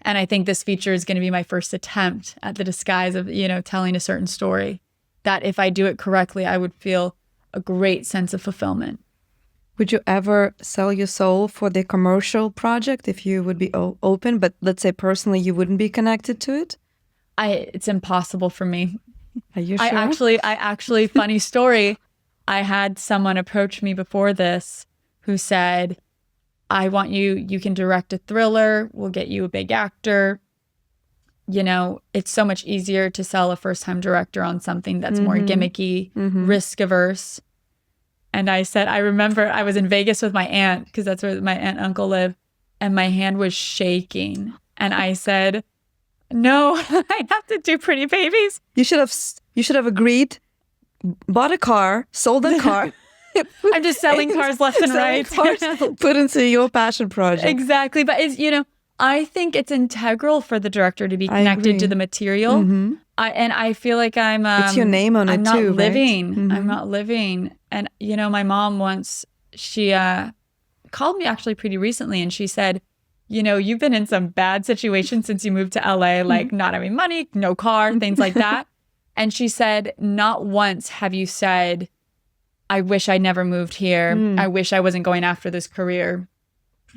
And I think this feature is going to be my first attempt at the disguise of, you know, telling a certain story that if I do it correctly, I would feel a great sense of fulfillment. Would you ever sell your soul for the commercial project if you would be open, but let's say personally you wouldn't be connected to it? It's impossible for me. Are you sure? I actually, funny story. I had someone approach me before this who said, I want you can direct a thriller. We'll get you a big actor. You know, it's so much easier to sell a first-time director on something that's more gimmicky, risk averse. And I said, I remember I was in Vegas with my aunt, because that's where my aunt and uncle live, and my hand was shaking. And I said, no, I have to do Pretty Babies. You should have agreed, bought a car, sold a car. I'm just selling cars left and right. Put into your passion project. Exactly. But it's, you know, I think it's integral for the director to be connected to the material. And I feel like it's your name on it not too, living. right? I'm not living. And, you know, my mom once, she called me actually pretty recently, and she said, you know, you've been in some bad situations since you moved to LA, like not having money, no car, things like that. And she said, not once have you said, I wish I never moved here. I wish I wasn't going after this career.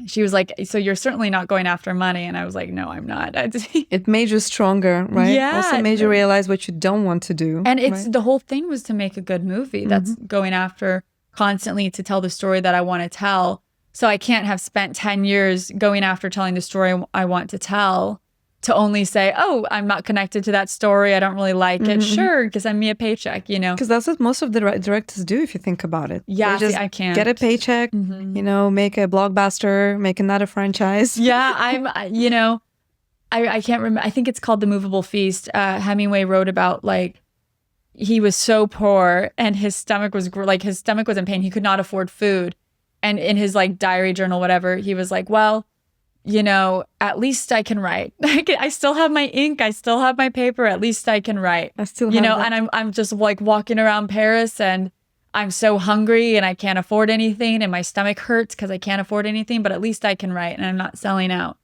She was like, so you're certainly not going after money. And I was like, no, I'm not. It made you stronger, right? Yeah. Also made you realize what you don't want to do. And it's right? the whole thing was to make a good movie. That's going after constantly to tell the story that I want to tell. So I can't have spent 10 years going after telling the story I want to tell to only say, oh, I'm not connected to that story. I don't really like it. Sure, because send me a paycheck, you know? Because that's what most of the directors do, if you think about it. Yeah, They just see, I can't. get a paycheck, you know, make a blockbuster, make another franchise. Yeah, you know, I can't remember. I think it's called The Movable Feast. Hemingway wrote about like, he was so poor and his stomach was in pain. He could not afford food. And in his like diary journal, whatever, he was like, well, you know, at least I can write. I still have my ink. I still have my paper. At least I can write. I still you have know, that. and I'm just like walking around Paris and I'm so hungry and I can't afford anything and my stomach hurts because I can't afford anything, but at least I can write and I'm not selling out.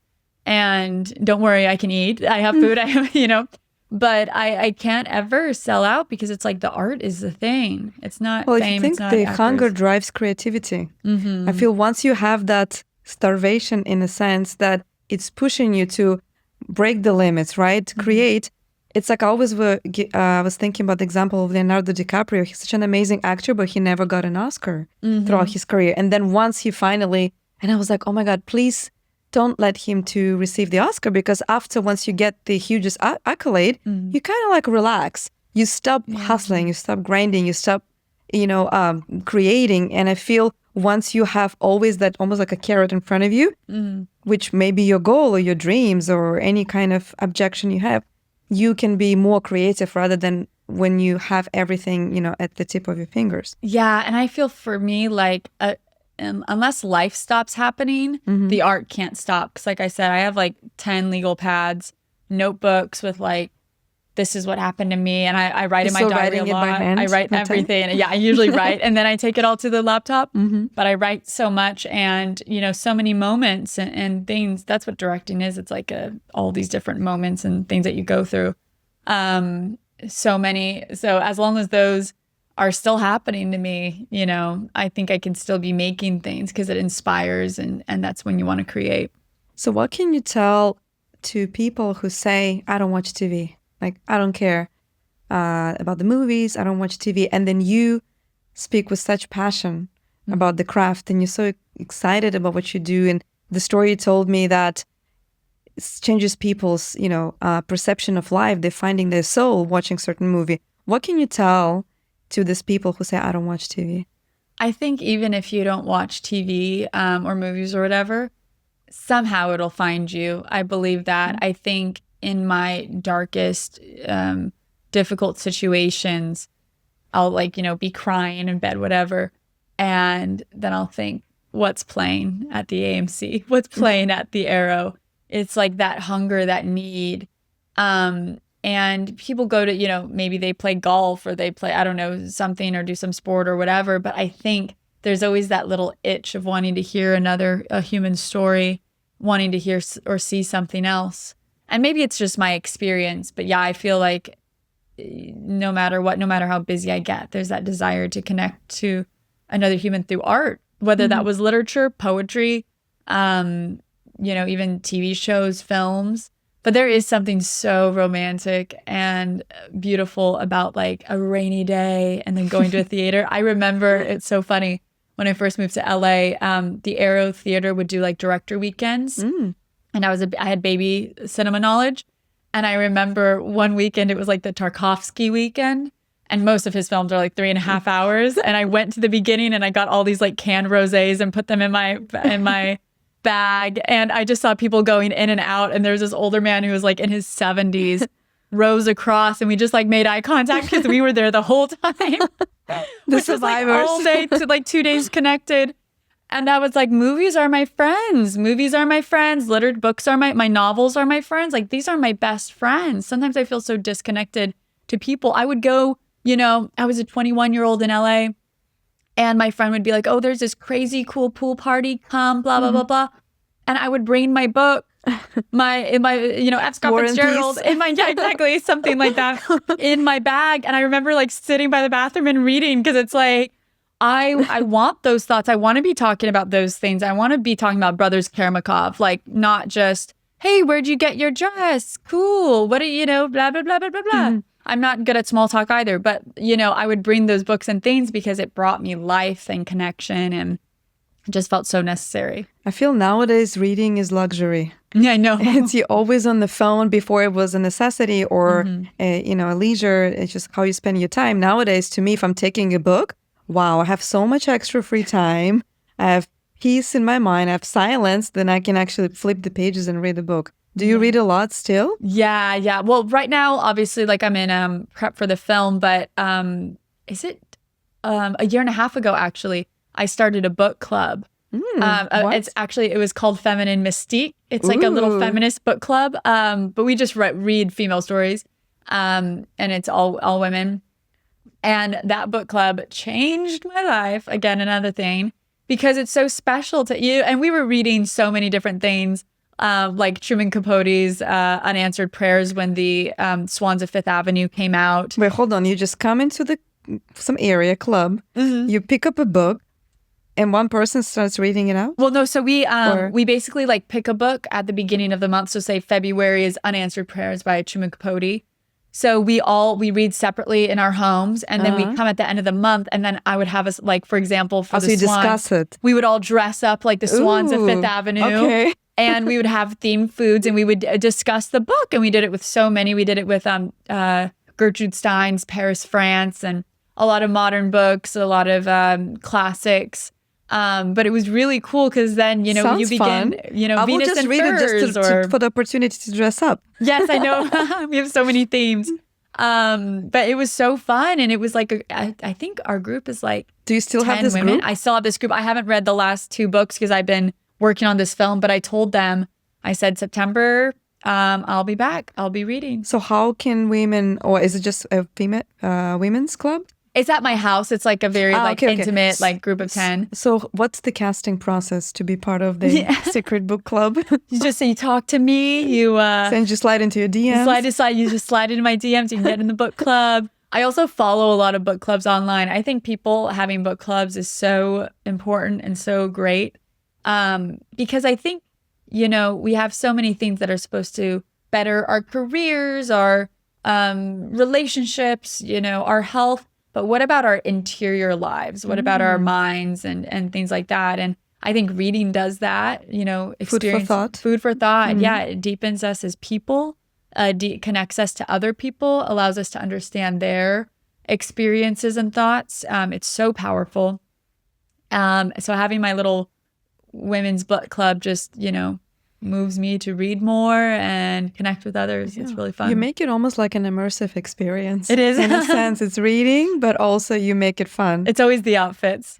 And don't worry, I can eat. I have food. I have, you know, but I can't ever sell out because it's like the art is the thing. It's not Well, fame. if you It's think not the actors. hunger drives creativity, I feel once you have that starvation in a sense that it's pushing you to break the limits, right? Create. It's like I always was thinking about the example of Leonardo DiCaprio. He's such an amazing actor, but he never got an Oscar throughout his career. And then once he finally, and I was like, oh my God, please don't let him to receive the Oscar, because once you get the hugest accolade, you kind of like relax. You stop hustling, you stop grinding, you stop, you know, creating. And I feel once you have always that almost like a carrot in front of you, which may be your goal or your dreams or any kind of objection you have, you can be more creative rather than when you have everything, you know, at the tip of your fingers. Yeah, and I feel for me like unless life stops happening, the art can't stop. Because like I said, I have like 10 legal pads, notebooks with like, this is what happened to me. And I write in my still diary a writing it by lot. hand I write at 10? everything. Yeah, I usually write and then I take it all to the laptop. But I write so much and, you know, so many moments and things. That's what directing is. It's like all these different moments and things that you go through. So many. So as long as those are still happening to me, you know, I think I can still be making things because it inspires and that's when you want to create. So what can you tell to people who say, I don't watch TV? Like, I don't care about the movies. I don't watch TV. And then you speak with such passion about the craft and you're so excited about what you do. And the story you told me that changes people's, you know, perception of life. They're finding their soul watching certain movie. What can you tell to these people who say, I don't watch TV? I think even if you don't watch TV or movies or whatever, somehow it'll find you. I believe that. I think in my darkest, difficult situations, I'll like, you know, be crying in bed, whatever. And then I'll think, what's playing at the AMC? What's playing at the Arrow? It's like that hunger, that need. And people go to, you know, maybe they play golf or they play, I don't know, something or do some sport or whatever. But I think there's always that little itch of wanting to hear a human story, wanting to hear or see something else. And maybe it's just my experience. But yeah, I feel like no matter what, no matter how busy I get, there's that desire to connect to another human through art, whether that was literature, poetry, you know, even TV shows, films. But there is something so romantic and beautiful about like a rainy day and then going to a theater. I remember, it's so funny, when I first moved to LA, the Arrow Theater would do like director weekends. And I had baby cinema knowledge. And I remember one weekend, it was like the Tarkovsky weekend. And most of his films are like 3.5 hours. And I went to the beginning and I got all these like canned rosés and put them in my bag. And I just saw people going in and out. And there was this older man who was like in his 70s, rows across. And we just like made eye contact because we were there the whole time. The survivors. Was, like, all day to like 2 days connected. And I was like, movies are my friends. Movies are my friends. Littered books are my novels are my friends. Like, these are my best friends. Sometimes I feel so disconnected to people. I would go, you know, I was a 21-year-old in LA and my friend would be like, oh, there's this crazy cool pool party. Come, blah, blah, blah, blah. And I would bring my book, my you know, F. Scott War and Fitzgerald Peace. yeah, exactly, something like that in my bag. And I remember like sitting by the bathroom and reading because it's like, I want those thoughts. I want to be talking about those things. I want to be talking about Brothers Karamazov, like not just, hey, where'd you get your dress? Cool. What do you know? Blah, blah, blah, blah, blah, blah. I'm not good at small talk either, but you know, I would bring those books and things because it brought me life and connection and it just felt so necessary. I feel nowadays reading is luxury. Yeah, I know. It's you always on the phone. Before it was a necessity or a leisure. It's just how you spend your time. Nowadays, to me, if I'm taking a book, wow, I have so much extra free time. I have peace in my mind. I have silence. Then I can actually flip the pages and read the book. Do you read a lot still? Yeah. Well, right now, obviously, like I'm in prep for the film, but is it a year and a half ago, actually, I started a book club. What? It was called Feminine Mystique. It's like a little Ooh. feminist book club. But we just read female stories. And it's all women. And that book club changed my life. Again, another thing, because it's so special to you. And we were reading so many different things, like Truman Capote's Unanswered Prayers when the Swans of Fifth Avenue came out. Wait, hold on. You just come into some area club. You pick up a book, and one person starts reading it out? Well, no. So we basically like pick a book at the beginning of the month. So say February is Unanswered Prayers by Truman Capote. So we read separately in our homes, and then we come at the end of the month, and then I would have us, like, for example, for So the you Swans, discuss it. we would all dress up like the Swans of Fifth Avenue. Okay. And we would have themed foods, and we would discuss the book. And we did it with so many. We did it with Gertrude Stein's Paris, France, and a lot of modern books, a lot of classics. But it was really cool because then, Sounds you begin, fun. I will Venus just and read it just Furs for the opportunity to dress up. Yes, I know. We have so many themes. But it was so fun. And it was like, I think our group is like Do you still 10 have this women. group? I still have this group. I haven't read the last 2 books because I've been working on this film, but I told them, I said, September, I'll be back. I'll be reading. So how can women, or is it just a female women's club? It's at my house. It's like a very Okay. intimate like group of 10. So what's the casting process to be part of the secret book club? You talk to me, you Then you slide into your DMs. you just slide into my DMs, you can get in the book club. I also follow a lot of book clubs online. I think people having book clubs is so important and so great. Because I think, we have so many things that are supposed to better our careers, our relationships, our health. But what about our interior lives? What about our minds and things like that? And I think reading does that, Food for thought. Food for thought. Yeah, it deepens us as people, connects us to other people, allows us to understand their experiences and thoughts. It's so powerful. So having my little women's book club just, moves me to read more and connect with others. It's really fun. You make it almost like an immersive experience. It is. In a sense, it's reading, but also you make it fun. It's always the outfits.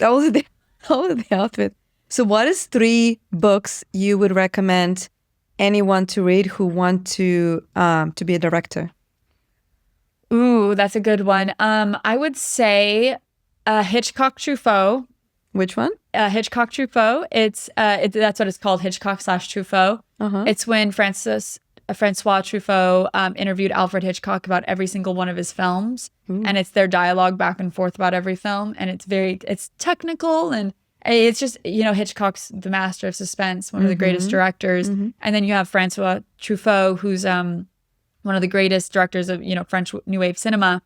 All of the outfit. So what is 3 books you would recommend anyone to read who want to be a director? Ooh, that's a good one. I would say Hitchcock Truffaut. Which one? Hitchcock Truffaut. That's what it's called, Hitchcock/Truffaut. It's when Francois Truffaut interviewed Alfred Hitchcock about every single one of his films, and it's their dialogue back and forth about every film, and it's technical, and it's just Hitchcock's the master of suspense, one of the greatest directors, and then you have Francois Truffaut, who's one of the greatest directors of French New Wave cinema,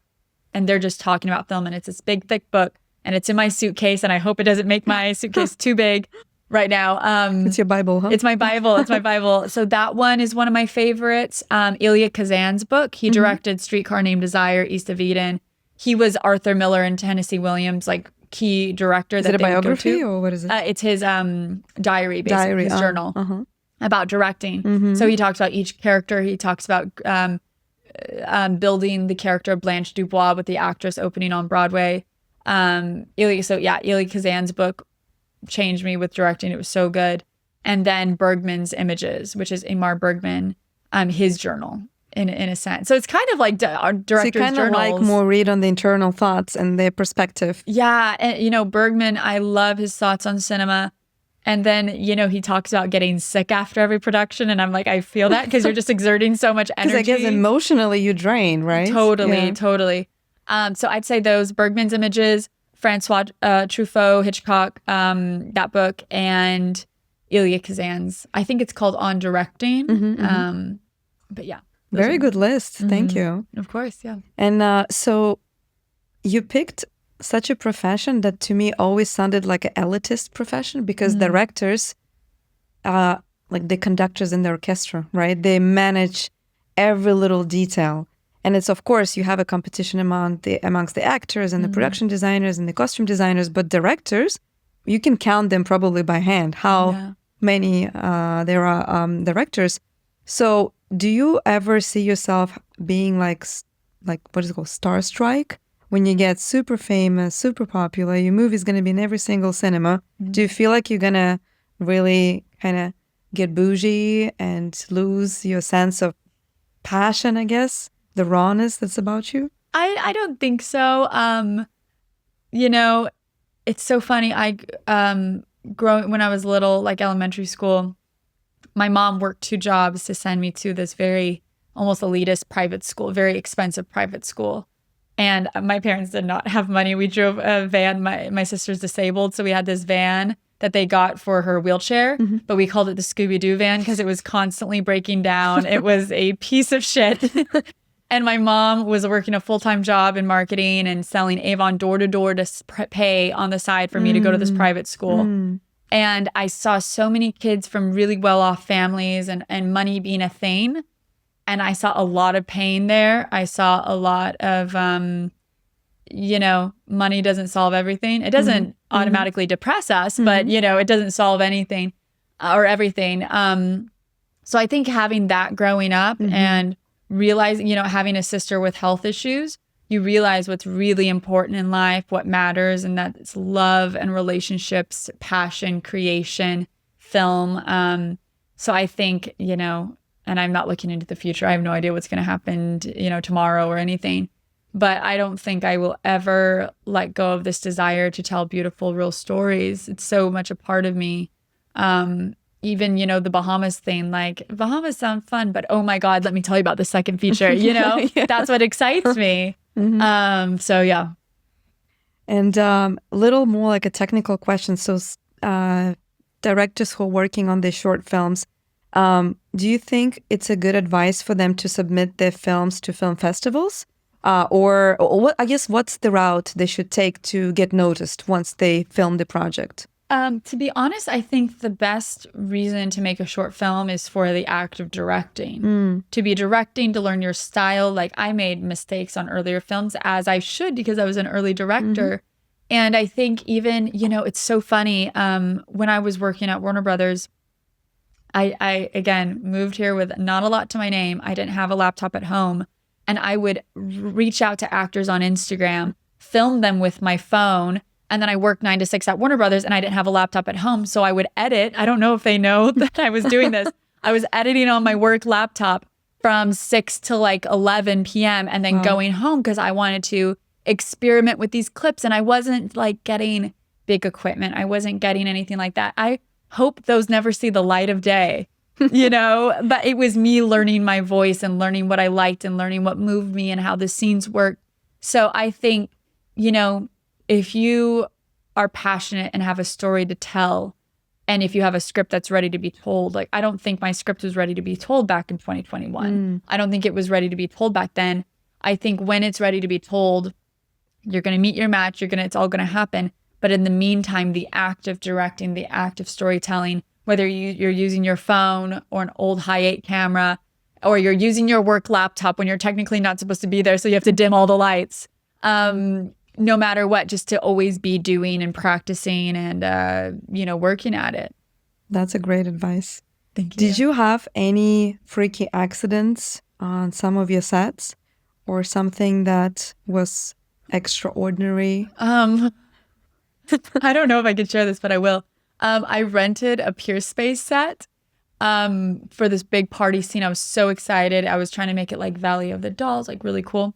and they're just talking about film, and it's this big thick book. And it's in my suitcase, and I hope it doesn't make my suitcase too big right now. It's your Bible, huh? It's my Bible. So that one is one of my favorites. Elia Kazan's book. He directed Streetcar Named Desire, East of Eden. He was Arthur Miller and Tennessee Williams' like key director. Is it a biography or what is it? It's his diary, basically, his journal about directing. So he talks about each character. He talks about building the character of Blanche Dubois with the actress opening on Broadway. Elia Kazan's book changed me with directing. It was so good. And then Bergman's Images, which is Ingmar Bergman, his journal in a sense. So it's kind of like our director's so you kind of like more read on the internal thoughts and their perspective. Yeah. And, Bergman, I love his thoughts on cinema. And then, he talks about getting sick after every production. And I'm like, I feel that because you're just exerting so much energy. Because I guess emotionally you drain, right? Totally. So I'd say those, Bergman's Images, Francois Truffaut, Hitchcock, that book, and Elia Kazan's. I think it's called On Directing. But yeah. Very good list. Thank you. Of course, yeah. And so you picked such a profession that to me always sounded like an elitist profession because directors like the conductors in the orchestra, right? They manage every little detail. And it's, of course, you have a competition amongst the actors and the production designers and the costume designers, but directors, you can count them probably by hand, how many there are directors. So do you ever see yourself being like what is it called, starstruck? When you get super famous, super popular, your movie's going to be in every single cinema. Do you feel like you're going to really kind of get bougie and lose your sense of passion, I guess? The rawness that's about you? I don't think so. You know, it's so funny. Growing when I was little, like elementary school, my mom worked 2 jobs to send me to this very almost elitist private school, very expensive private school. And my parents did not have money. We drove a van. My sister's disabled, so we had this van that they got for her wheelchair, but we called it the Scooby-Doo van because it was constantly breaking down. It was a piece of shit. And my mom was working a full-time job in marketing and selling Avon door to door to pay on the side for me to go to this private school. And I saw so many kids from really well-off families and money being a thing. And I saw a lot of pain there. I saw a lot of, money doesn't solve everything. It doesn't automatically depress us, but, it doesn't solve anything or everything. So I think having that growing up and realizing, having a sister with health issues, you realize what's really important in life, what matters, and that's love and relationships, passion, creation, film. So I think, and I'm not looking into the future. I have no idea what's going to happen, tomorrow or anything. But I don't think I will ever let go of this desire to tell beautiful, real stories. It's so much a part of me. Even, the Bahamas thing, like Bahamas sound fun, but oh my God, let me tell you about the second feature, that's what excites me. So yeah. And a little more like a technical question. So directors who are working on these short films, do you think it's a good advice for them to submit their films to film festivals? Or what, I guess, what's the route they should take to get noticed once they film the project? To be honest, I think the best reason to make a short film is for the act of directing. To be directing, to learn your style. Like I made mistakes on earlier films, as I should, because I was an early director. And I think even, it's so funny. When I was working at Warner Brothers, I again moved here with not a lot to my name. I didn't have a laptop at home. And I would reach out to actors on Instagram, film them with my phone. And then I worked 9 to 6 at Warner Brothers and I didn't have a laptop at home. So I would edit. I don't know if they know that I was doing this. I was editing on my work laptop from 6 to like 11 p.m. and then going home because I wanted to experiment with these clips. And I wasn't like getting big equipment. I wasn't getting anything like that. I hope those never see the light of day, but it was me learning my voice and learning what I liked and learning what moved me and how the scenes worked. So I think, if you are passionate and have a story to tell, and if you have a script that's ready to be told, like I don't think my script was ready to be told back in 2021. I don't think it was ready to be told back then. I think when it's ready to be told, you're going to meet your match, it's all going to happen. But in the meantime, the act of directing, the act of storytelling, whether you're using your phone or an old high-8 camera, or you're using your work laptop when you're technically not supposed to be there, so you have to dim all the lights. No matter what, just to always be doing and practicing and, working at it. That's a great advice. Thank you. Did you have any freaky accidents on some of your sets or something that was extraordinary? I don't know if I could share this, but I will. I rented a Pure Space set for this big party scene. I was so excited. I was trying to make it like Valley of the Dolls, like really cool.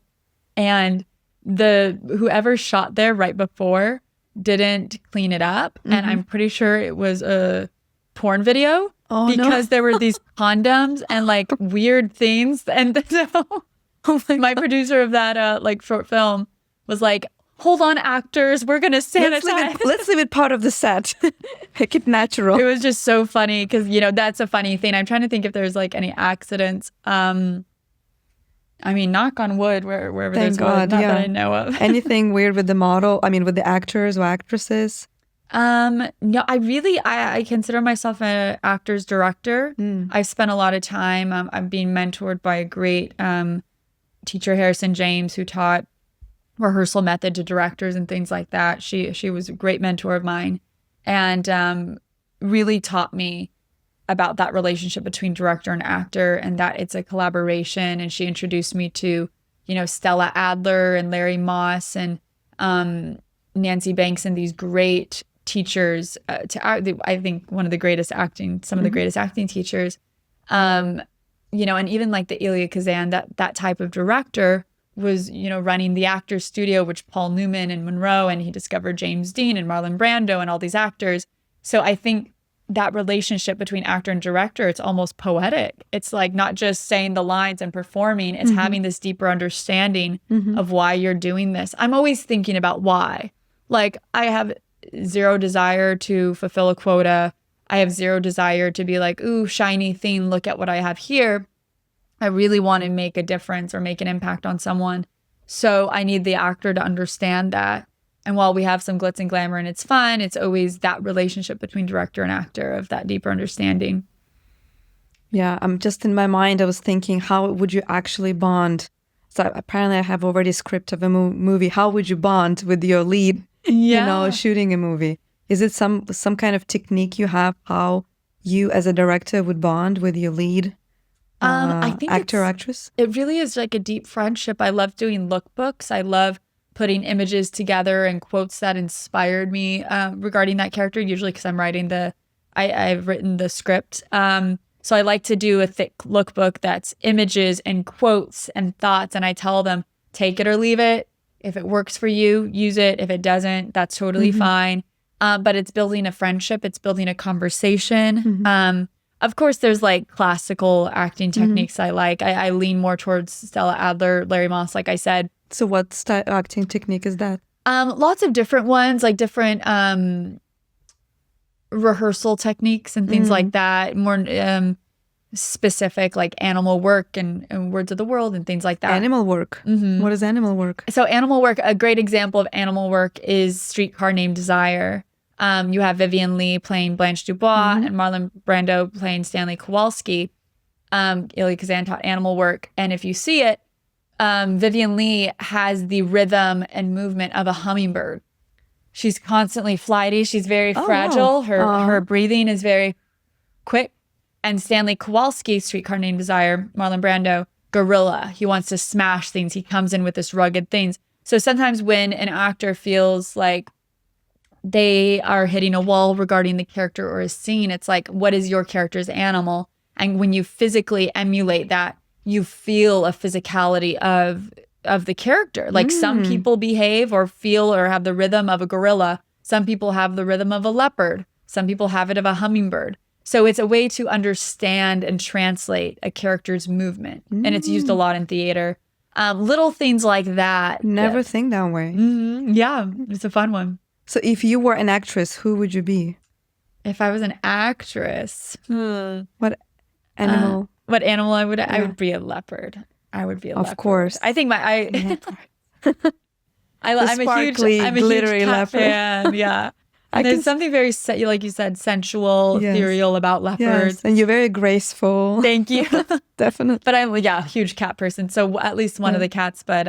And whoever shot there right before didn't clean it up. And I'm pretty sure it was a porn video because there were these condoms and like weird things. And so my producer of that short film was like, hold on, actors, we're going to sanitize. Let's leave it part of the set. Make it natural. It was just so funny because, that's a funny thing. I'm trying to think if there's like any accidents. Knock on wood, wherever Thank there's God, wood, not that I know of. Anything weird with the model? With the actors or actresses? No, I consider myself an actor's director. I spent a lot of time. I'm being mentored by a great teacher, Harrison James, who taught rehearsal method to directors and things like that. She was a great mentor of mine, and really taught me about that relationship between director and actor, and that it's a collaboration. And she introduced me to, Stella Adler and Larry Moss and Nancy Banks, and these great teachers I think one of the greatest acting, some of the greatest acting teachers, and even like the Elia Kazan, that type of director was, running the Actors Studio, which Paul Newman and Monroe, and he discovered James Dean and Marlon Brando and all these actors. So I think that relationship between actor and director, it's almost poetic. It's like not just saying the lines and performing, it's having this deeper understanding of why you're doing this. I'm always thinking about why. Like, I have zero desire to fulfill a quota. I have zero desire to be like, ooh, shiny thing, look at what I have here. I really want to make a difference or make an impact on someone. So I need the actor to understand that. And while we have some glitz and glamour and it's fun, it's always that relationship between director and actor of that deeper understanding. Yeah, I'm just in my mind, I was thinking, how would you actually bond? So apparently I have already a script of a movie. How would you bond with your lead, shooting a movie? Is it some kind of technique you have, how you as a director would bond with your lead I think actor, actress? It really is like a deep friendship. I love doing lookbooks. I love putting images together and quotes that inspired me regarding that character, usually because I'm writing I've written the script. So I like to do a thick lookbook that's images and quotes and thoughts. And I tell them, take it or leave it. If it works for you, use it. If it doesn't, that's totally fine. But it's building a friendship. It's building a conversation. Of course, there's like classical acting techniques I like. I lean more towards Stella Adler, Larry Moss, like I said. So what acting technique is that? Lots of different ones, like different rehearsal techniques and things like that. More specific, like animal work and words of the world and things like that. Animal work. What is animal work? So animal work, a great example of animal work is Streetcar Named Desire. You have Vivian Leigh playing Blanche Dubois and Marlon Brando playing Stanley Kowalski. Elia Kazan taught animal work. And if you see it, Vivian Leigh has the rhythm and movement of a hummingbird. She's constantly flighty. She's very fragile. Her breathing is very quick. And Stanley Kowalski, Streetcar Named Desire, Marlon Brando, gorilla. He wants to smash things. He comes in with this rugged things. So sometimes when an actor feels like they are hitting a wall regarding the character or a scene, it's like, what is your character's animal? And when you physically emulate that, you feel a physicality of the character. Like some people behave or feel or have the rhythm of a gorilla. Some people have the rhythm of a leopard. Some people have it of a hummingbird. So it's a way to understand and translate a character's movement. And it's used a lot in theater. Little things like that. Never think that way. Yeah, it's a fun one. So if you were an actress, who would you be? If I was an actress, What animal? what animal I would be a leopard. I would be a leopard. Of course. I think I'm a huge sparkly, glittery cat leopard. fan. Yeah. There's something very, like you said, sensual, ethereal about leopards. Yes, and you're very graceful. Thank you. Definitely. But I'm a huge cat person. So at least one of the cats, but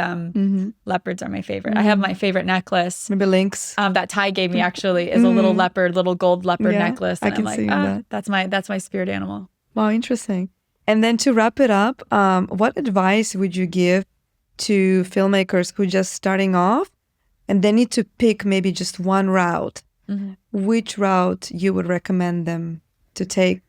leopards are my favorite. I have my favorite necklace. Maybe lynx. That Ty gave me actually is a little leopard, little gold leopard necklace. And I can I'm see like, that. that's my spirit animal. Wow, interesting. And then to wrap it up, what advice would you give to filmmakers who are just starting off and they need to pick maybe just one route? Which route you would recommend them to take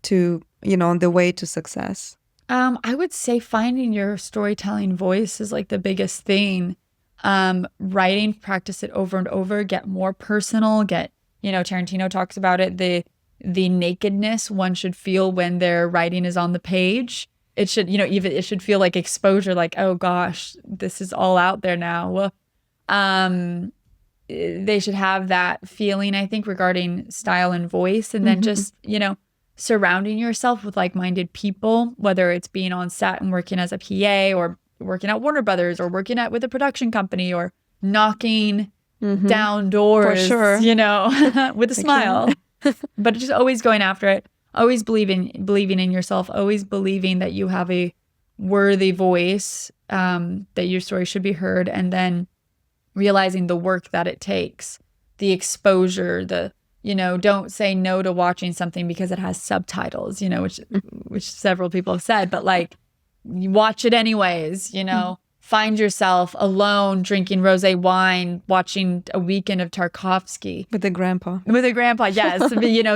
to, on the way to success? I would say finding your storytelling voice is like the biggest thing. Writing, practice it over and over, get more personal, Tarantino talks about it, the nakedness one should feel when their writing is on the page. It should, even it should feel like exposure, like, oh gosh, this is all out there now. They should have that feeling, I think, regarding style and voice. And then just, surrounding yourself with like-minded people, whether it's being on set and working as a PA or working at Warner Brothers or working with a production company or knocking, down doors, sure. you know, with a smile. But just always going after it, always believing in yourself, always believing that you have a worthy voice, that your story should be heard, and then realizing the work that it takes, the exposure, don't say no to watching something because it has subtitles, which several people have said, but like, you watch it anyways, find yourself alone drinking rosé wine, watching a weekend of Tarkovsky. With a grandpa. Yes.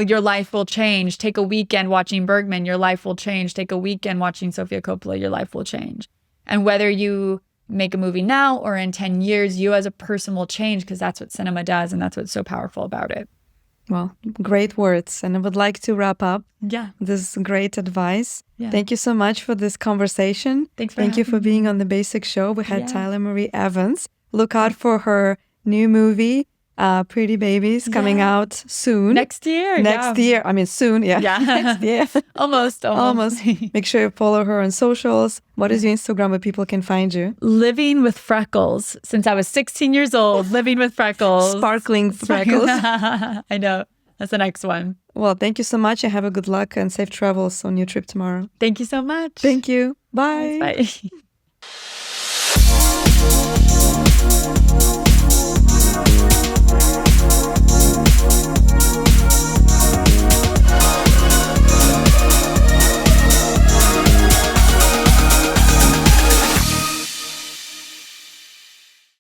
Your life will change. Take a weekend watching Bergman, your life will change. Take a weekend watching Sofia Coppola, your life will change. And whether you make a movie now or in 10 years, you as a person will change, because that's what cinema does, and that's what's so powerful about it. Well, great words. And I would like to wrap up this great advice. Yeah. Thank you so much for this conversation. Thank you for being on The Basic Show. We had Tyler Marie Evans. Look out for her new movie, Pretty Babies, coming out soon. Next year. Next year. I mean, soon. Yeah. Next year. Almost. Make sure you follow her on socials. What is your Instagram where people can find you? Living with freckles. Since I was 16 years old, living with freckles. Sparkling freckles. I know. That's the next one. Well, thank you so much, and have a good luck and safe travels on your trip tomorrow. Thank you so much. Thank you. Bye. Bye.